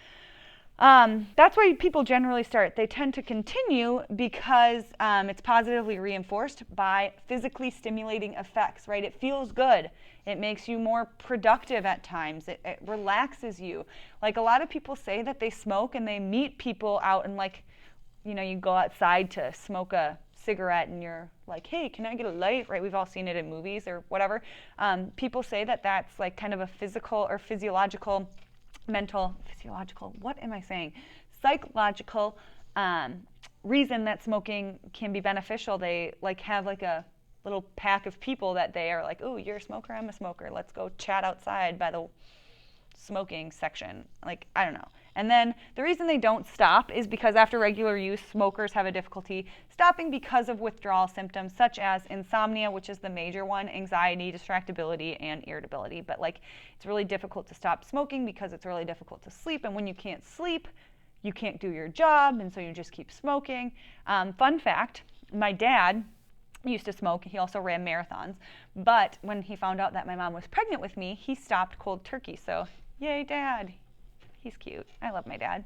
That's why people generally start. They tend to continue because it's positively reinforced by physically stimulating effects, right? It feels good. It makes you more productive at times. It relaxes you. Like, a lot of people say that they smoke and they meet people out and, like, you know, you go outside to smoke a cigarette and you're like, hey, can I get a light, right? We've all seen it in movies or whatever. People say that that's like kind of a physical or physiological, what am I saying? Psychological reason that smoking can be beneficial. They like have like a little pack of people that they are like, oh, you're a smoker, I'm a smoker. Let's go chat outside by the smoking section. Like, I don't know. And then the reason they don't stop is because after regular use, smokers have a difficulty stopping because of withdrawal symptoms such as insomnia, which is the major one, anxiety, distractibility, and irritability. But like, it's really difficult to stop smoking because it's really difficult to sleep. And when you can't sleep, you can't do your job, and so you just keep smoking. Fun fact, my dad used to smoke. He also ran marathons. But when he found out that my mom was pregnant with me, he stopped cold turkey. So yay, Dad. He's cute. I love my dad.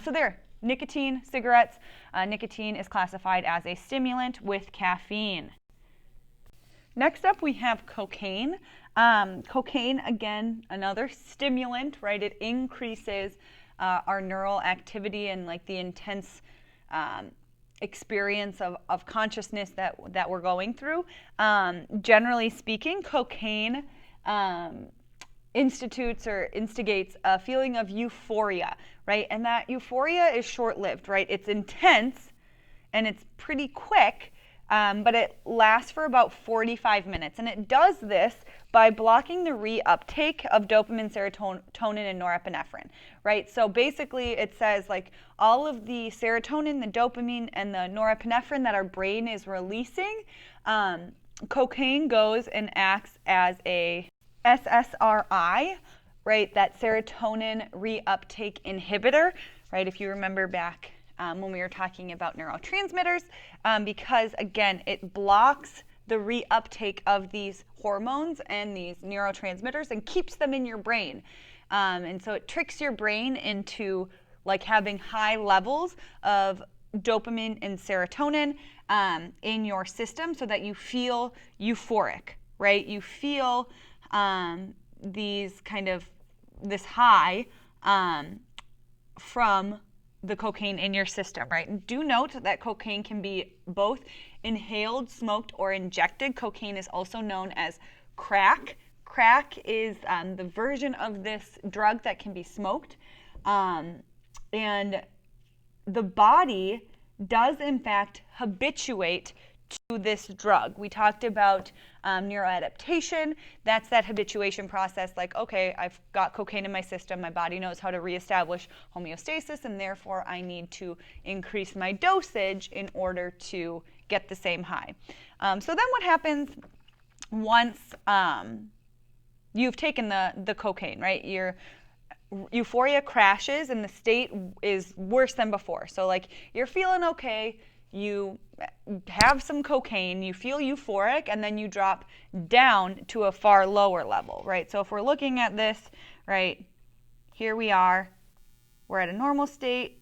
So there, nicotine, cigarettes. Nicotine is classified as a stimulant with caffeine. Next up, we have cocaine. Cocaine, again, another stimulant, right? It increases our neural activity and like the intense experience of consciousness that we're going through. Generally speaking, cocaine institutes or instigates a feeling of euphoria, right? And that euphoria is short-lived, right? It's intense and it's pretty quick, but it lasts for about 45 minutes. And it does this by blocking the reuptake of dopamine, serotonin, and norepinephrine, right? So basically it says like all of the serotonin, the dopamine, and the norepinephrine that our brain is releasing, cocaine goes and acts as a SSRI, right, that serotonin reuptake inhibitor, right, if you remember back when we were talking about neurotransmitters, because, again, it blocks the reuptake of these hormones and these neurotransmitters and keeps them in your brain. And so it tricks your brain into, like, having high levels of dopamine and serotonin in your system so that you feel euphoric, right? You feel this high from the cocaine in your system, right? And do note that cocaine can be both inhaled, smoked, or injected. Cocaine is also known as crack. Crack is the version of this drug that can be smoked. And the body does, in fact, habituate to this drug. We talked about neuroadaptation. That's that habituation process, like, okay, I've got cocaine in my system, my body knows how to reestablish homeostasis, and therefore I need to increase my dosage in order to get the same high. So then what happens once you've taken the cocaine, right? Your euphoria crashes and the state is worse than before. So like you're feeling okay, you have some cocaine, you feel euphoric, and then you drop down to a far lower level, right? So if we're looking at this, right, here we are, we're at a normal state,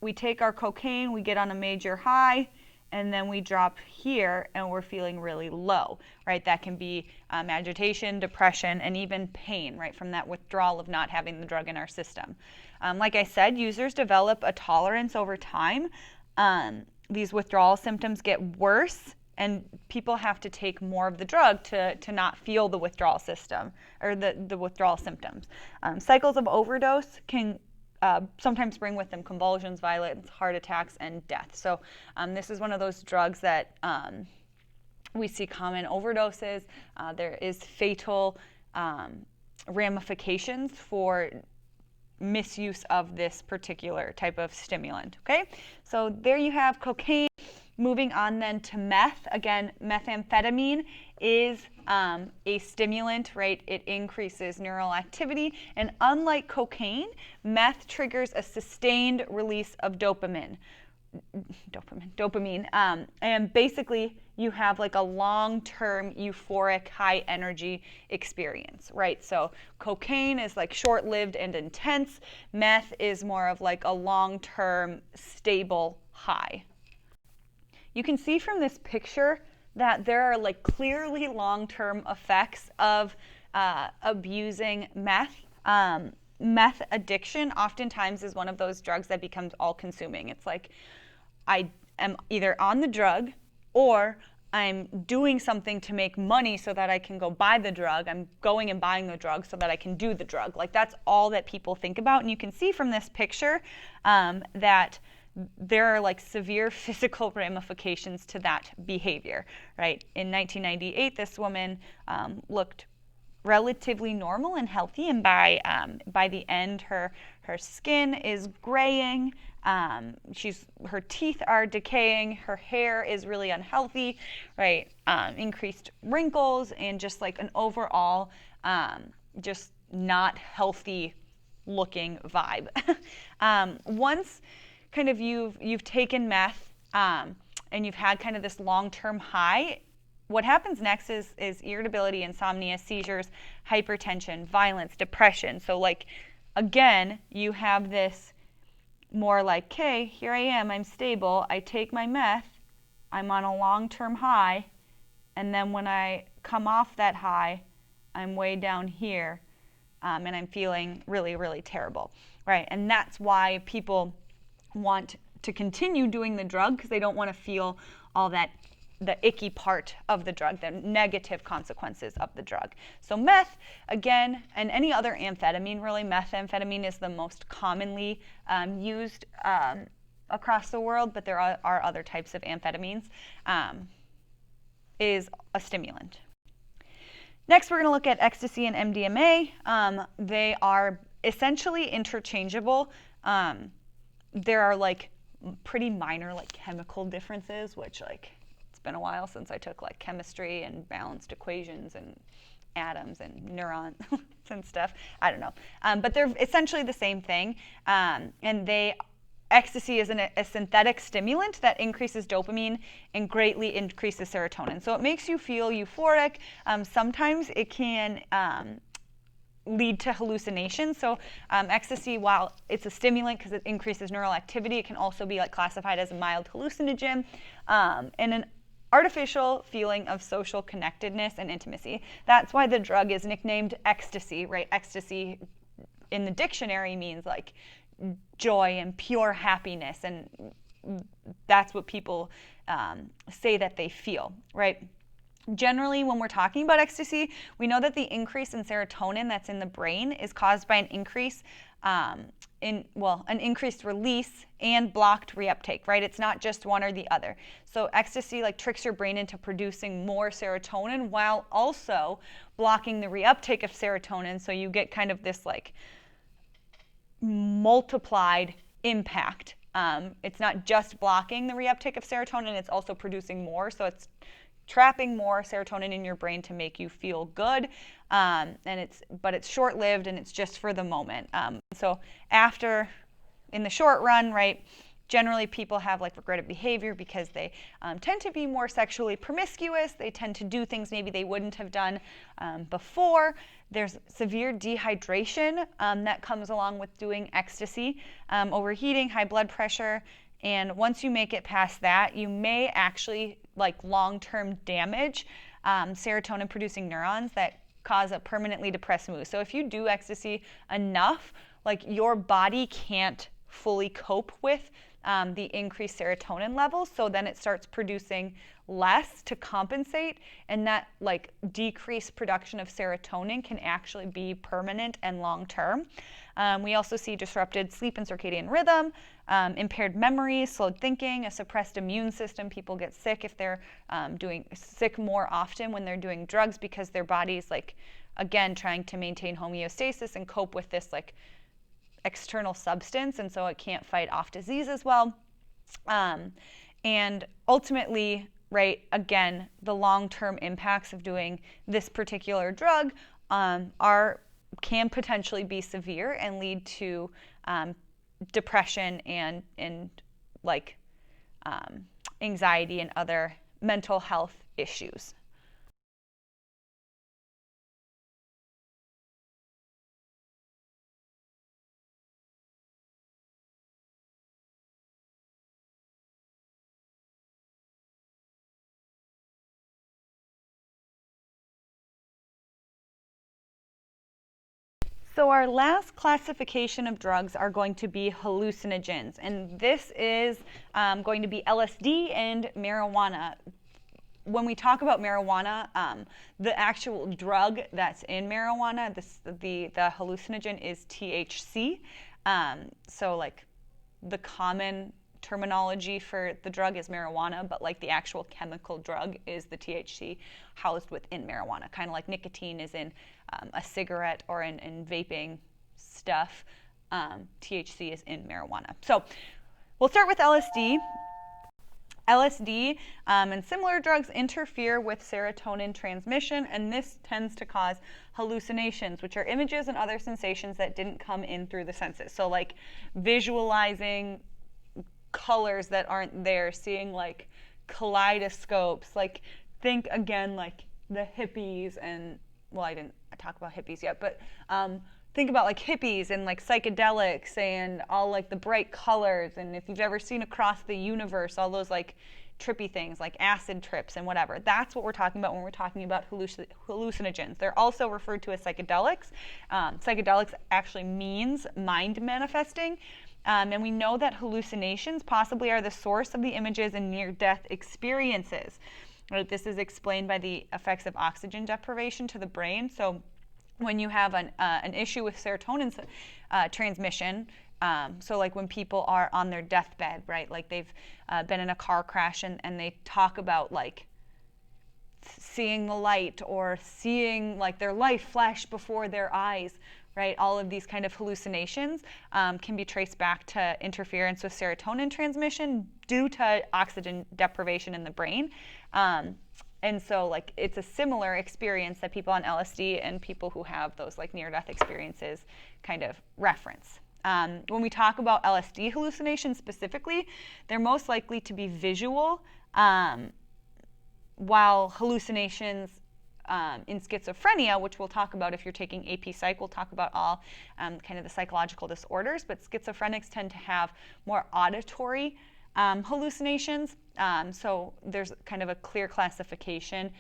we take our cocaine, we get on a major high, and then we drop here and we're feeling really low, right? That can be agitation, depression, and even pain, right, from that withdrawal of not having the drug in our system. Like I said, users develop a tolerance over time. These withdrawal symptoms get worse, and people have to take more of the drug to not feel the withdrawal system or the withdrawal symptoms. Cycles of overdose can sometimes bring with them convulsions, violence, heart attacks, and death. So this is one of those drugs that we see common overdoses. There is fatal ramifications for misuse of this particular type of stimulant, okay? So there you have cocaine. Moving on then to meth. Again, methamphetamine is a stimulant, right? It increases neural activity, and unlike cocaine, meth triggers a sustained release of dopamine, and basically you have like a long-term euphoric high energy experience, right? So cocaine is like short-lived and intense. Meth is more of like a long-term stable high. You can see from this picture that there are like clearly long-term effects of abusing meth. Meth addiction oftentimes is one of those drugs that becomes all-consuming. It's like I am either on the drug or I'm doing something to make money so that I can go buy the drug. I'm going and buying the drug so that I can do the drug. Like that's all that people think about. And you can see from this picture that there are like severe physical ramifications to that behavior, right? In 1998, this woman looked relatively normal and healthy, and by the end, her skin is graying. Her teeth are decaying. Her hair is really unhealthy, right? Increased wrinkles and just like an overall just not healthy looking vibe. Once kind of you've taken meth and you've had kind of this long-term high, what happens next is irritability, insomnia, seizures, hypertension, violence, depression. So like, again, you have this more like, okay, here I am, I'm stable, I take my meth, I'm on a long-term high, and then when I come off that high, I'm way down here, and I'm feeling really, really terrible, right? And that's why people want to continue doing the drug, because they don't want to feel all that, the icky part of the drug, the negative consequences of the drug. So meth, again, and any other amphetamine, really, methamphetamine is the most commonly used across the world, but there are other types of amphetamines, is a stimulant. Next, we're going to look at ecstasy and MDMA. They are essentially interchangeable. There are like pretty minor like chemical differences, which like it's been a while since I took like chemistry and balanced equations and atoms and neurons and stuff. I don't know, but they're essentially the same thing. And ecstasy is a synthetic stimulant that increases dopamine and greatly increases serotonin. So it makes you feel euphoric. Sometimes it can lead to hallucinations. So ecstasy, while it's a stimulant because it increases neural activity, it can also be like classified as a mild hallucinogen and an artificial feeling of social connectedness and intimacy. That's why the drug is nicknamed ecstasy, right? Ecstasy in the dictionary means like joy and pure happiness, and that's what people say that they feel, right? Generally, when we're talking about ecstasy, we know that the increase in serotonin that's in the brain is caused by an increase an increased release and blocked reuptake, right? It's not just one or the other. So ecstasy like tricks your brain into producing more serotonin while also blocking the reuptake of serotonin. So you get kind of this like multiplied impact. It's not just blocking the reuptake of serotonin, it's also producing more. So it's trapping more serotonin in your brain to make you feel good, but it's short-lived and it's just for the moment. So after, in the short run, right, generally people have like regretted behavior because they tend to be more sexually promiscuous. They tend to do things maybe they wouldn't have done before. There's severe dehydration that comes along with doing ecstasy, overheating, high blood pressure. And once you make it past that, you may actually like long-term damage serotonin-producing neurons that cause a permanently depressed mood. So if you do ecstasy enough, like your body can't fully cope with the increased serotonin levels, so then it starts producing less to compensate, and that like decreased production of serotonin can actually be permanent and long-term. We also see disrupted sleep and circadian rhythm, impaired memory, slowed thinking, a suppressed immune system. People get sick if they're sick more often when they're doing drugs because their body's like, again, trying to maintain homeostasis and cope with this like external substance, and so it can't fight off disease as well. And ultimately, right, again, the long-term impacts of doing this particular drug can potentially be severe and lead to depression and like anxiety and other mental health issues. So our last classification of drugs are going to be hallucinogens, and this is going to be LSD and marijuana. When we talk about marijuana, the actual drug that's in marijuana, the hallucinogen is THC. So like the common terminology for the drug is marijuana, but like the actual chemical drug is the THC housed within marijuana, kind of like nicotine is in a cigarette or in vaping stuff. THC is in marijuana. So we'll start with LSD. LSD and similar drugs interfere with serotonin transmission, and this tends to cause hallucinations, which are images and other sensations that didn't come in through the senses. So like visualizing colors that aren't there, seeing like kaleidoscopes, like think again like the hippies and, well, I didn't talk about hippies yet, but think about like hippies and like psychedelics and all like the bright colors, and if you've ever seen Across the Universe, all those like trippy things like acid trips and whatever. That's what we're talking about when we're talking about hallucinogens. They're also referred to as psychedelics. Psychedelics actually means mind manifesting. And we know that hallucinations possibly are the source of the images in near-death experiences. Right? This is explained by the effects of oxygen deprivation to the brain. So when you have an issue with serotonin transmission, so like when people are on their deathbed, right, like they've been in a car crash and they talk about like seeing the light or seeing like their life flash before their eyes, right, all of these kind of hallucinations can be traced back to interference with serotonin transmission due to oxygen deprivation in the brain. And so like it's a similar experience that people on LSD and people who have those like near-death experiences kind of reference. When we talk about LSD hallucinations specifically, they're most likely to be visual, while hallucinations in schizophrenia, which we'll talk about if you're taking AP Psych, we'll talk about all kind of the psychological disorders, but schizophrenics tend to have more auditory hallucinations. So there's kind of a clear classification,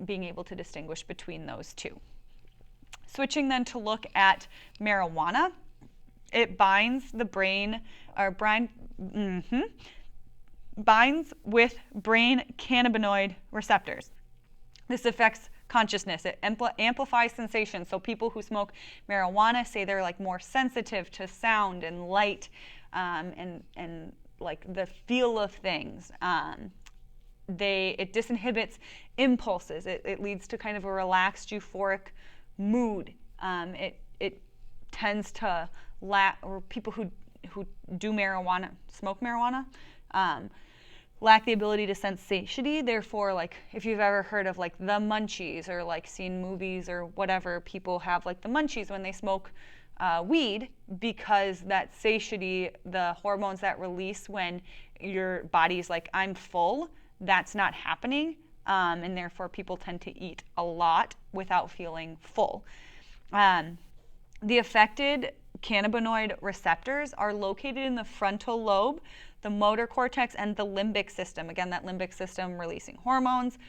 being able to distinguish between those two. Switching then to look at marijuana, it binds the brain, or binds with brain cannabinoid receptors. This affects consciousness. It amplifies sensation. So people who smoke marijuana say they're like more sensitive to sound and light, and like the feel of things. It disinhibits impulses. It leads to kind of a relaxed, euphoric mood. It tends to or people who do marijuana, smoke marijuana, lack the ability to sense satiety. Therefore, like if you've ever heard of like the munchies, or like seen movies or whatever, people have like the munchies when they smoke weed, because that satiety, the hormones that release when your body's like, I'm full, that's not happening, and therefore people tend to eat a lot without feeling full. The affected cannabinoid receptors are located in the frontal lobe, the motor cortex, and the limbic system. Again, that limbic system releasing hormones,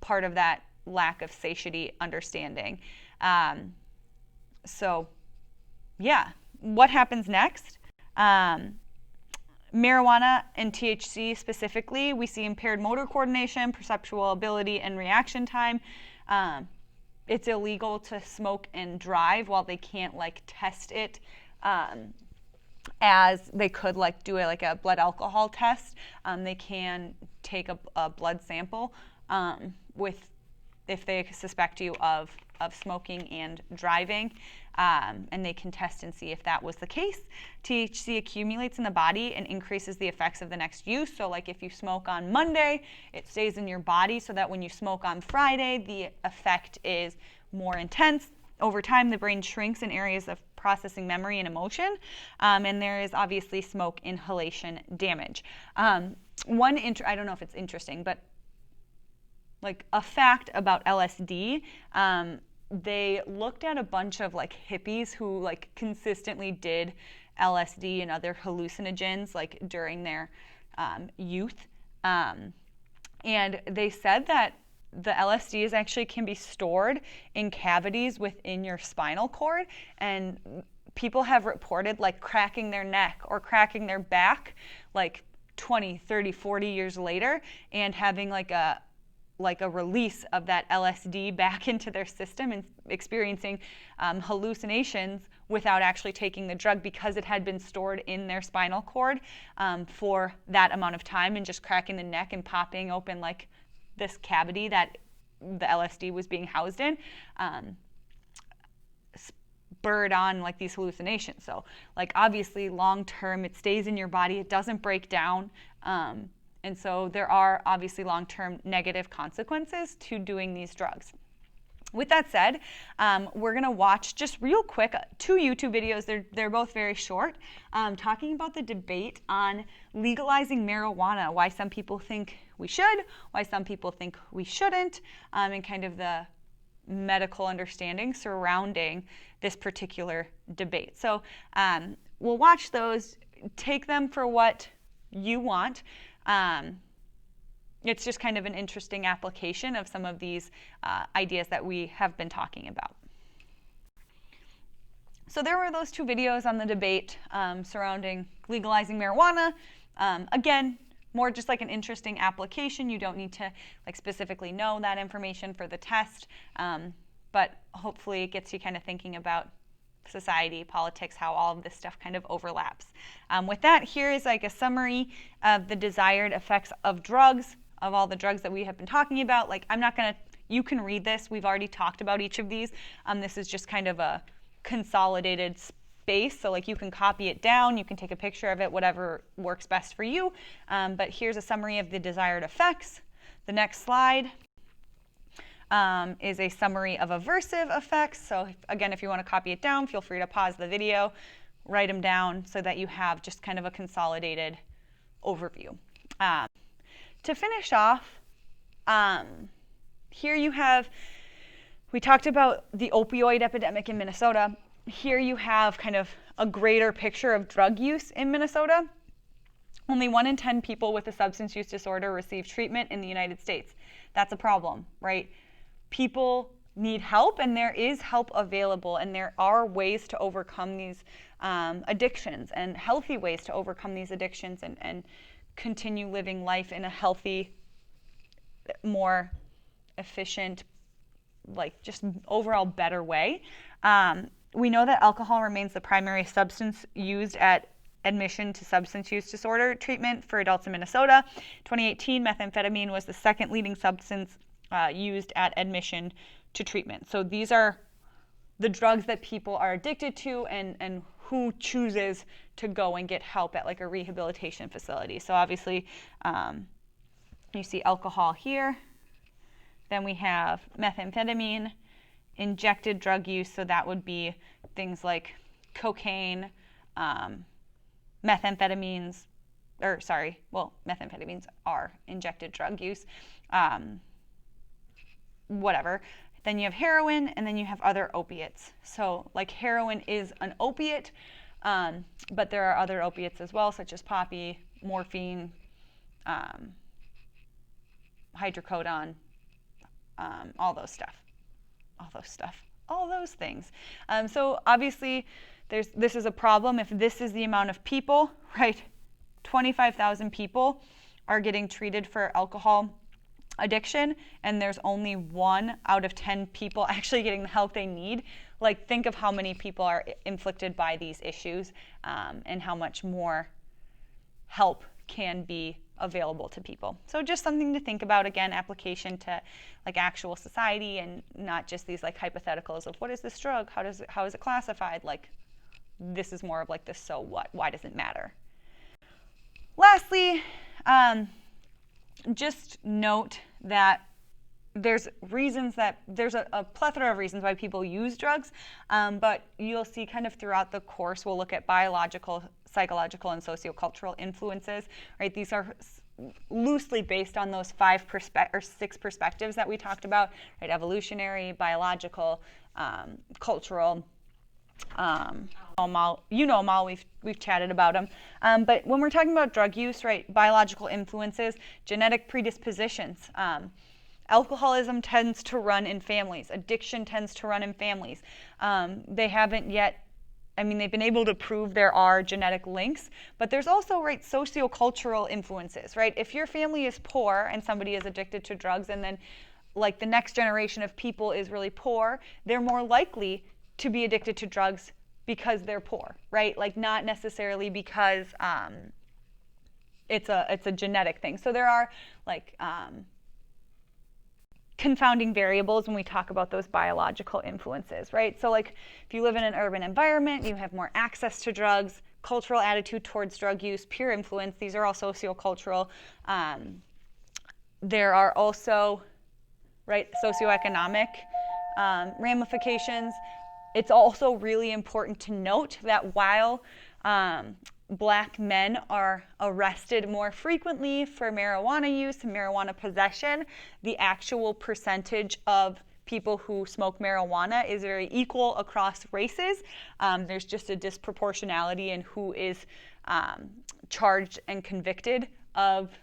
part of that lack of satiety understanding. So yeah, what happens next? Marijuana and THC specifically, we see impaired motor coordination, perceptual ability, and reaction time. It's illegal to smoke and drive. While they can't like test it as they could like do like a blood alcohol test, they can take a blood sample if they suspect you of smoking and driving, and they can test and see if that was the case. THC accumulates in the body and increases the effects of the next use. So like if you smoke on Monday, it stays in your body so that when you smoke on Friday, the effect is more intense. Over time, the brain shrinks in areas of processing memory and emotion, and there is obviously smoke inhalation damage. I don't know if it's interesting, but like a fact about LSD, they looked at a bunch of like hippies who like consistently did LSD and other hallucinogens like during their youth, and they said that the LSD actually can be stored in cavities within your spinal cord, and people have reported like cracking their neck or cracking their back like 20, 30, 40 years later, and having like a release of that LSD back into their system and experiencing hallucinations without actually taking the drug, because it had been stored in their spinal cord for that amount of time, and just cracking the neck and popping open like this cavity that the LSD was being housed in spurred on like these hallucinations. So like obviously long term it stays in your body, it doesn't break down. And so there are obviously long-term negative consequences to doing these drugs. With that said, we're going to watch just real quick 2 YouTube videos. They're both very short, talking about the debate on legalizing marijuana, why some people think we should, why some people think we shouldn't, and kind of the medical understanding surrounding this particular debate. So we'll watch those, take them for what you want. It's just kind of an interesting application of some of these ideas that we have been talking about. So there were those 2 videos on the debate surrounding legalizing marijuana. Again, more just like an interesting application. You don't need to like specifically know that information for the test, but hopefully it gets you kind of thinking about society, politics, how all of this stuff kind of overlaps. With that, here is like a summary of the desired effects of drugs, of all the drugs that we have been talking about. Like I'm not gonna, you can read this, we've already talked about each of these. This is just kind of a consolidated space, so like you can copy it down, you can take a picture of it, whatever works best for you. But here's a summary of the desired effects. The next slide is a summary of aversive effects. So again, if you want to copy it down, feel free to pause the video, write them down so that you have just kind of a consolidated overview. To finish off, here you have, we talked about the opioid epidemic in Minnesota. Here you have kind of a greater picture of drug use in Minnesota. Only 1 in 10 people with a substance use disorder receive treatment in the United States. That's a problem, right? People need help, and there is help available, and there are ways to overcome these addictions, and healthy ways to overcome these addictions and continue living life in a healthy, more efficient, like just overall better way. We know that alcohol remains the primary substance used at admission to substance use disorder treatment for adults in Minnesota. 2018, methamphetamine was the second leading substance used at admission to treatment. So these are the drugs that people are addicted to and who chooses to go and get help at like a rehabilitation facility. So obviously, you see alcohol here. Then we have methamphetamine, injected drug use. So that would be things like cocaine, methamphetamines are injected drug use, whatever. Then you have heroin, and then you have other opiates. So like heroin is an opiate, but there are other opiates as well, such as poppy, morphine, hydrocodone, all those things. So obviously, this is a problem. If this is the amount of people, right, 25,000 people are getting treated for alcohol addiction, and there's only 1 out of 10 people actually getting the help they need. Like, think of how many people are inflicted by these issues, and how much more help can be available to people. So just something to think about. Again, application to like actual society, and not just these like hypotheticals of what is this drug, how is it classified. Like, this is more of like the so what, why does it matter. Lastly, just note that there's a plethora of reasons why people use drugs, but you'll see kind of throughout the course we'll look at biological, psychological, and sociocultural influences, right? These are loosely based on those 6 perspectives that we talked about, right? Evolutionary, biological, cultural, you know them all, we've chatted about them. But when we're talking about drug use, right, biological influences, genetic predispositions, alcoholism tends to run in families. Addiction tends to run in families. They haven't yet, they've been able to prove there are genetic links, but there's also, right, sociocultural influences, right? If your family is poor and somebody is addicted to drugs, and then like the next generation of people is really poor, they're more likely to be addicted to drugs because they're poor, right? Like, not necessarily because it's a genetic thing. So there are like confounding variables when we talk about those biological influences, right? So like if you live in an urban environment, you have more access to drugs, cultural attitude towards drug use, peer influence, these are all sociocultural. There are also, right, socioeconomic ramifications. It's also really important to note that while Black men are arrested more frequently for marijuana use and marijuana possession, the actual percentage of people who smoke marijuana is very equal across races. There's just a disproportionality in who is charged and convicted of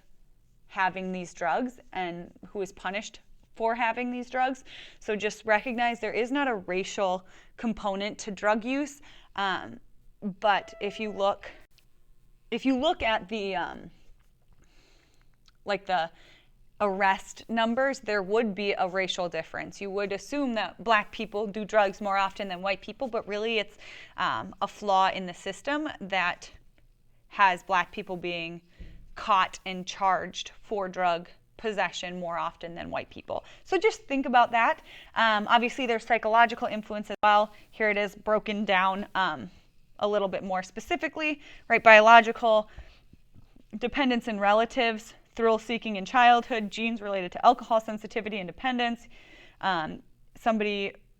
having these drugs and who is punished for having these drugs. So just recognize there is not a racial component to drug use, but if you look at the the arrest numbers, there would be a racial difference. You would assume that Black people do drugs more often than white people, but really it's a flaw in the system that has Black people being caught and charged for drug possession more often than white people. So just think about that. Obviously there's psychological influence as well. Here it is broken down a little bit more specifically, right? Biological, dependence in relatives, thrill-seeking in childhood, genes related to alcohol sensitivity and dependence.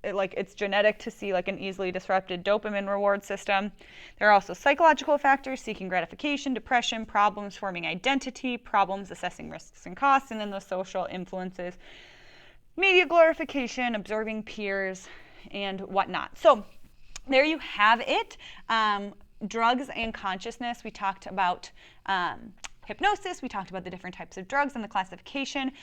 It's genetic to see like an easily disrupted dopamine reward system. There are also psychological factors, seeking gratification, depression, problems forming identity, problems assessing risks and costs, and then those social influences, media glorification, observing peers, and whatnot. So there you have it. Drugs and consciousness. We talked about hypnosis. We talked about the different types of drugs and the classification.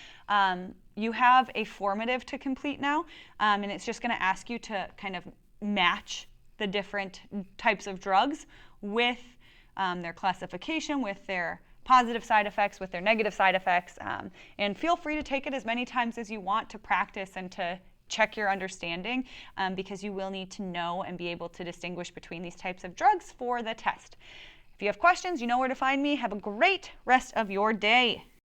You have a formative to complete now, and it's just going to ask you to kind of match the different types of drugs with their classification, with their positive side effects with their negative side effects. And feel free to take it as many times as you want to practice and to check your understanding, because you will need to know and be able to distinguish between these types of drugs for the test. If you have questions, you know where to find me. Have a great rest of your day.